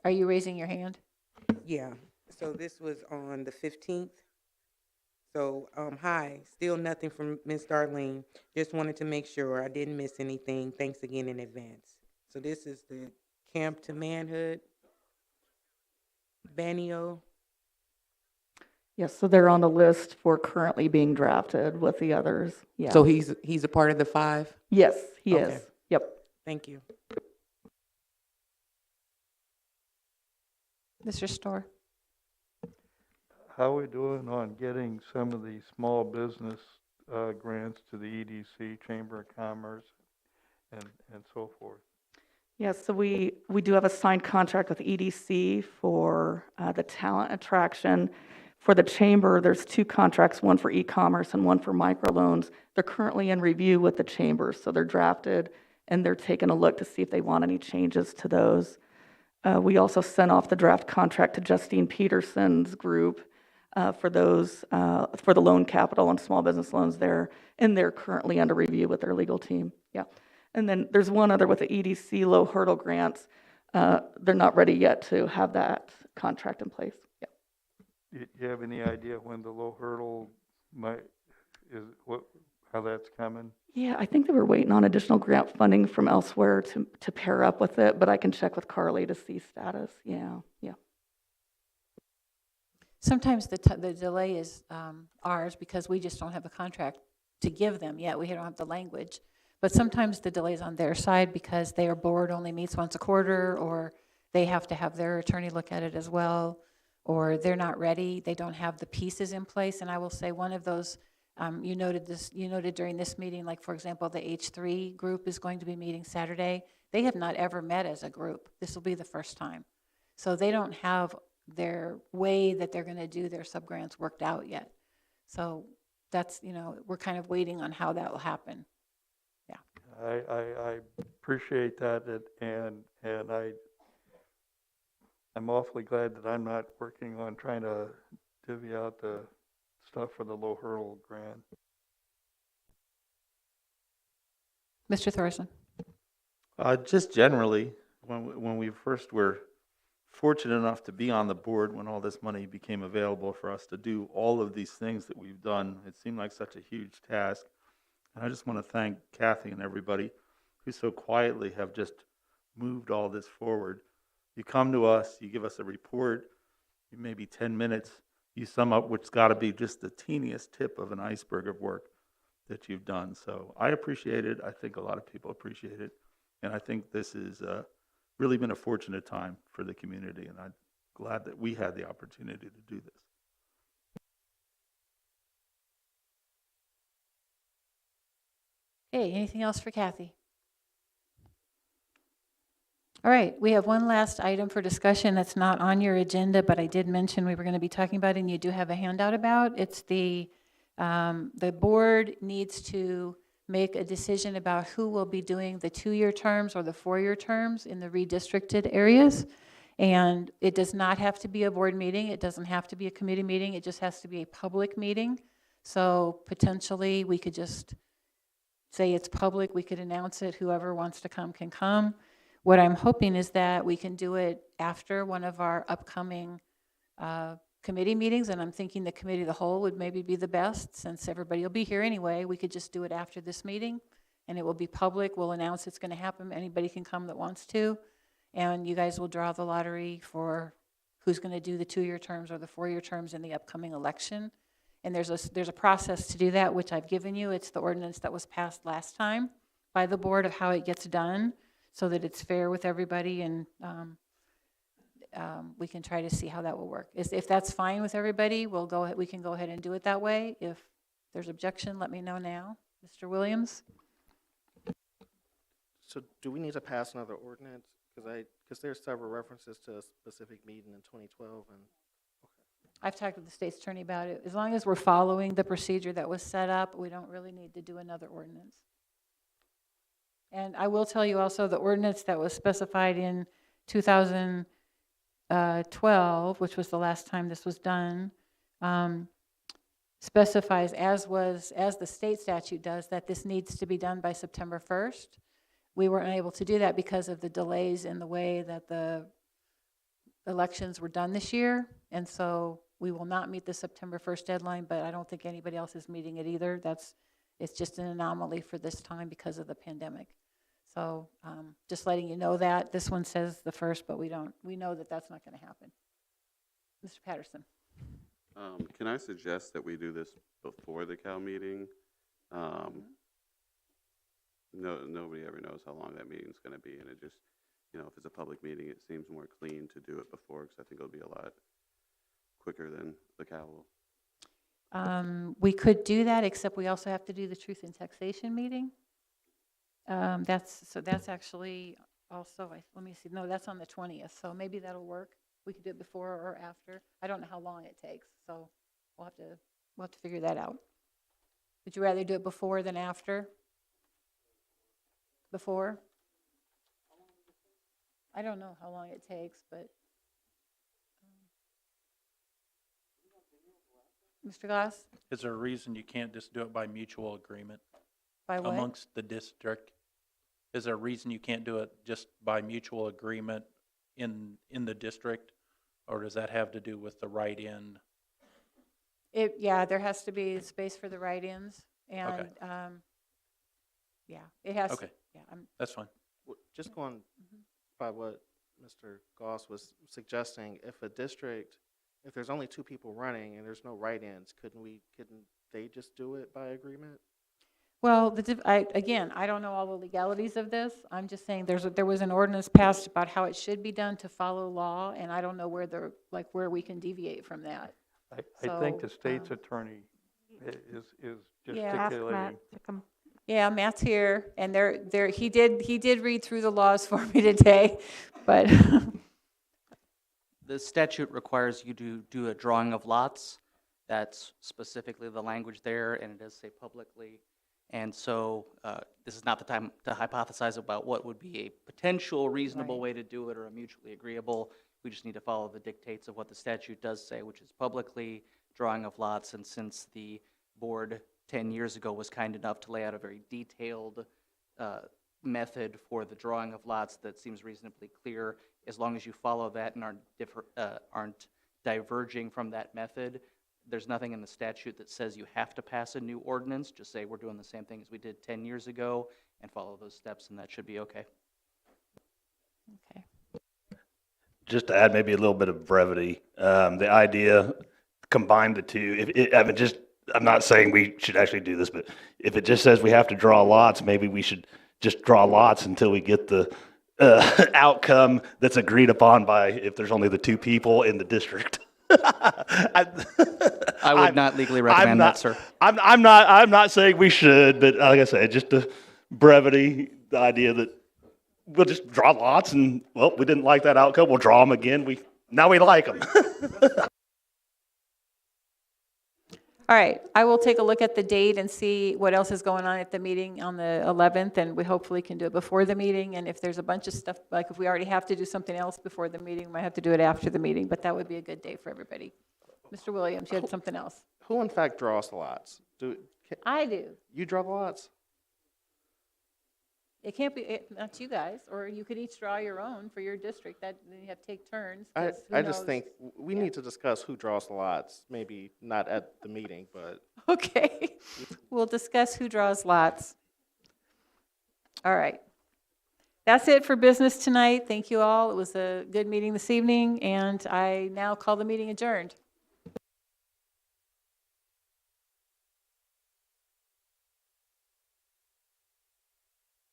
Are you raising your hand? Yeah. So this was on the 15th. So, hi, still nothing from Ms. Darlene. Just wanted to make sure I didn't miss anything. Thanks again in advance. So this is the Camp to Manhood, Banio. Yes, so they're on the list for currently being drafted with the others. Yeah. So he's a part of the 5? Yes, he Okay. is. Yep. Thank you. Mr. Storr. How are we doing on getting some of the small business grants to the EDC, Chamber of Commerce, and so forth? Yes, so we do have a signed contract with EDC for the talent attraction For the chamber, there's 2 contracts, one for e-commerce and one for microloans. They're currently in review with the chamber, so they're drafted, and they're taking a look to see if they want any changes to those. We also sent off the draft contract to Justine Peterson's group for those, for the loan capital and small business loans there, and they're currently under review with their legal team. Yeah. And then there's one other with the EDC low hurdle grants. They're not ready yet to have that contract in place. Yeah. Do you have any idea when the low hurdle how that's coming? Yeah, I think they were waiting on additional grant funding from elsewhere to pair up with it, but I can check with Carly to see status. Yeah, yeah. Sometimes the delay is ours because we just don't have a contract to give them yet. We don't have the language. But sometimes the delay is on their side because their board only meets once a quarter, or they have to have their attorney look at it as well, or they're not ready. They don't have the pieces in place. And I will say one of those, you noted during this meeting, like for example, the H3 group is going to be meeting Saturday. They have not ever met as a group. This will be the first time. So they don't have their way that they're going to do their subgrants worked out yet. So that's, we're kind of waiting on how that will happen. Yeah. I appreciate that, and I'm awfully glad that I'm not working on trying to divvy out the stuff for the low hurdle grant. Mr. Thorson. Just generally, when we first were fortunate enough to be on the board, when all this money became available for us to do all of these things that we've done, it seemed like such a huge task. And I just want to thank Kathy and everybody who so quietly have just moved all this forward. You come to us, you give us a report, maybe 10 minutes, you sum up what's got to be just the teeniest tip of an iceberg of work that you've done. So I appreciate it. I think a lot of people appreciate it. And I think this has really been a fortunate time for the community, and I'm glad that we had the opportunity to do this. Okay, anything else for Kathy? All right, we have one last item for discussion that's not on your agenda, but I did mention we were going to be talking about it, and you do have a handout about. It's the board needs to make a decision about who will be doing the 2-year terms or the 4-year terms in the redistricted areas. And it does not have to be a board meeting. It doesn't have to be a committee meeting. It just has to be a public meeting. So potentially we could just say it's public. We could announce it. Whoever wants to come can come. What I'm hoping is that we can do it after one of our upcoming committee meetings, and I'm thinking the committee of the whole would maybe be the best, since everybody will be here anyway. We could just do it after this meeting, and it will be public. We'll announce it's going to happen. Anybody can come that wants to, and you guys will draw the lottery for who's going to do the 2-year terms or the 4-year terms in the upcoming election. And there's a process to do that, which I've given you. It's the ordinance that was passed last time by the board of how it gets done, so that it's fair with everybody, and we can try to see how that will work. If that's fine with everybody, we can go ahead and do it that way. If there's objection, let me know now. Mr. Williams? So do we need to pass another ordinance? Because there's several references to a specific meeting in 2012. I've talked with the state's attorney about it. As long as we're following the procedure that was set up, we don't really need to do another ordinance. And I will tell you also, the ordinance that was specified in 2012, which was the last time this was done, specifies, as the state statute does, that this needs to be done by September 1st. We weren't able to do that because of the delays in the way that the elections were done this year, and so we will not meet the September 1st deadline, but I don't think anybody else is meeting it either. It's just an anomaly for this time because of the pandemic. So just letting you know that. This one says the 1st, but we know that that's not going to happen. Mr. Patterson. Can I suggest that we do this before the Cal meeting? Nobody ever knows how long that meeting's going to be, and it just, if it's a public meeting, it seems more clean to do it before, because I think it'll be a lot quicker than the Cal will. We could do that, except we also have to do the Truth in Taxation meeting. That's actually also, let me see, no, that's on the 20th, so maybe that'll work. We could do it before or after. I don't know how long it takes, so we'll have to figure that out. Would you rather do it before than after? Before? I don't know how long it takes, but. Mr. Goss, Is there a reason you can't just do it by mutual agreement by what? amongst the district? Is there a reason you can't do it just by mutual agreement in the district? Or does that have to do with the write-in? Yeah, there has to be space for the write-ins, and, yeah, it has. Okay. Yeah, That's fine. Just going by what Mr. Goss was suggesting, if there's only 2 people running and there's no write-ins, couldn't they just do it by agreement? Well, again, I don't know all the legalities of this. I'm just saying there was an ordinance passed about how it should be done to follow law, and I don't know where we can deviate from that. I think the state's attorney is Yeah. gesticulating. Yeah, Matt's here, and he did read through the laws for me today, but. The statute requires you to do a drawing of lots. That's specifically the language there, and it does say publicly. And so this is not the time to hypothesize about what would be a potential reasonable way to do it or a mutually agreeable. We just need to follow the dictates of what the statute does say, which is publicly drawing of lots. And since the board 10 years ago was kind enough to lay out a very detailed method for the drawing of lots that seems reasonably clear, as long as you follow that and aren't diverging from that method, there's nothing in the statute that says you have to pass a new ordinance. Just say we're doing the same thing as we did 10 years ago and follow those steps, and that should be okay. Okay. Just to add maybe a little bit of brevity, the idea, combine the two, I'm not saying we should actually do this, but if it just says we have to draw lots, maybe we should just draw lots until we get the outcome that's agreed upon by, if there's only the 2 people in the district. I would not legally recommend that, sir. I'm not saying we should, but like I said, just the brevity, the idea that we'll just draw lots and, well, we didn't like that outcome, we'll draw them again. Now we like them. All right, I will take a look at the date and see what else is going on at the meeting on the 11th, and we hopefully can do it before the meeting. And if there's a bunch of stuff, like if we already have to do something else before the meeting, we might have to do it after the meeting, but that would be a good day for everybody. Mr. Williams, you had something else? Who in fact draws the lots? I do. You draw the lots? It can't be, not you guys, or you could each draw your own for your district. Then you have to take turns. I just think we need to discuss who draws the lots, maybe not at the meeting, but. Okay, we'll discuss who draws lots. All right. That's it for business tonight. Thank you all. It was a good meeting this evening, and I now call the meeting adjourned.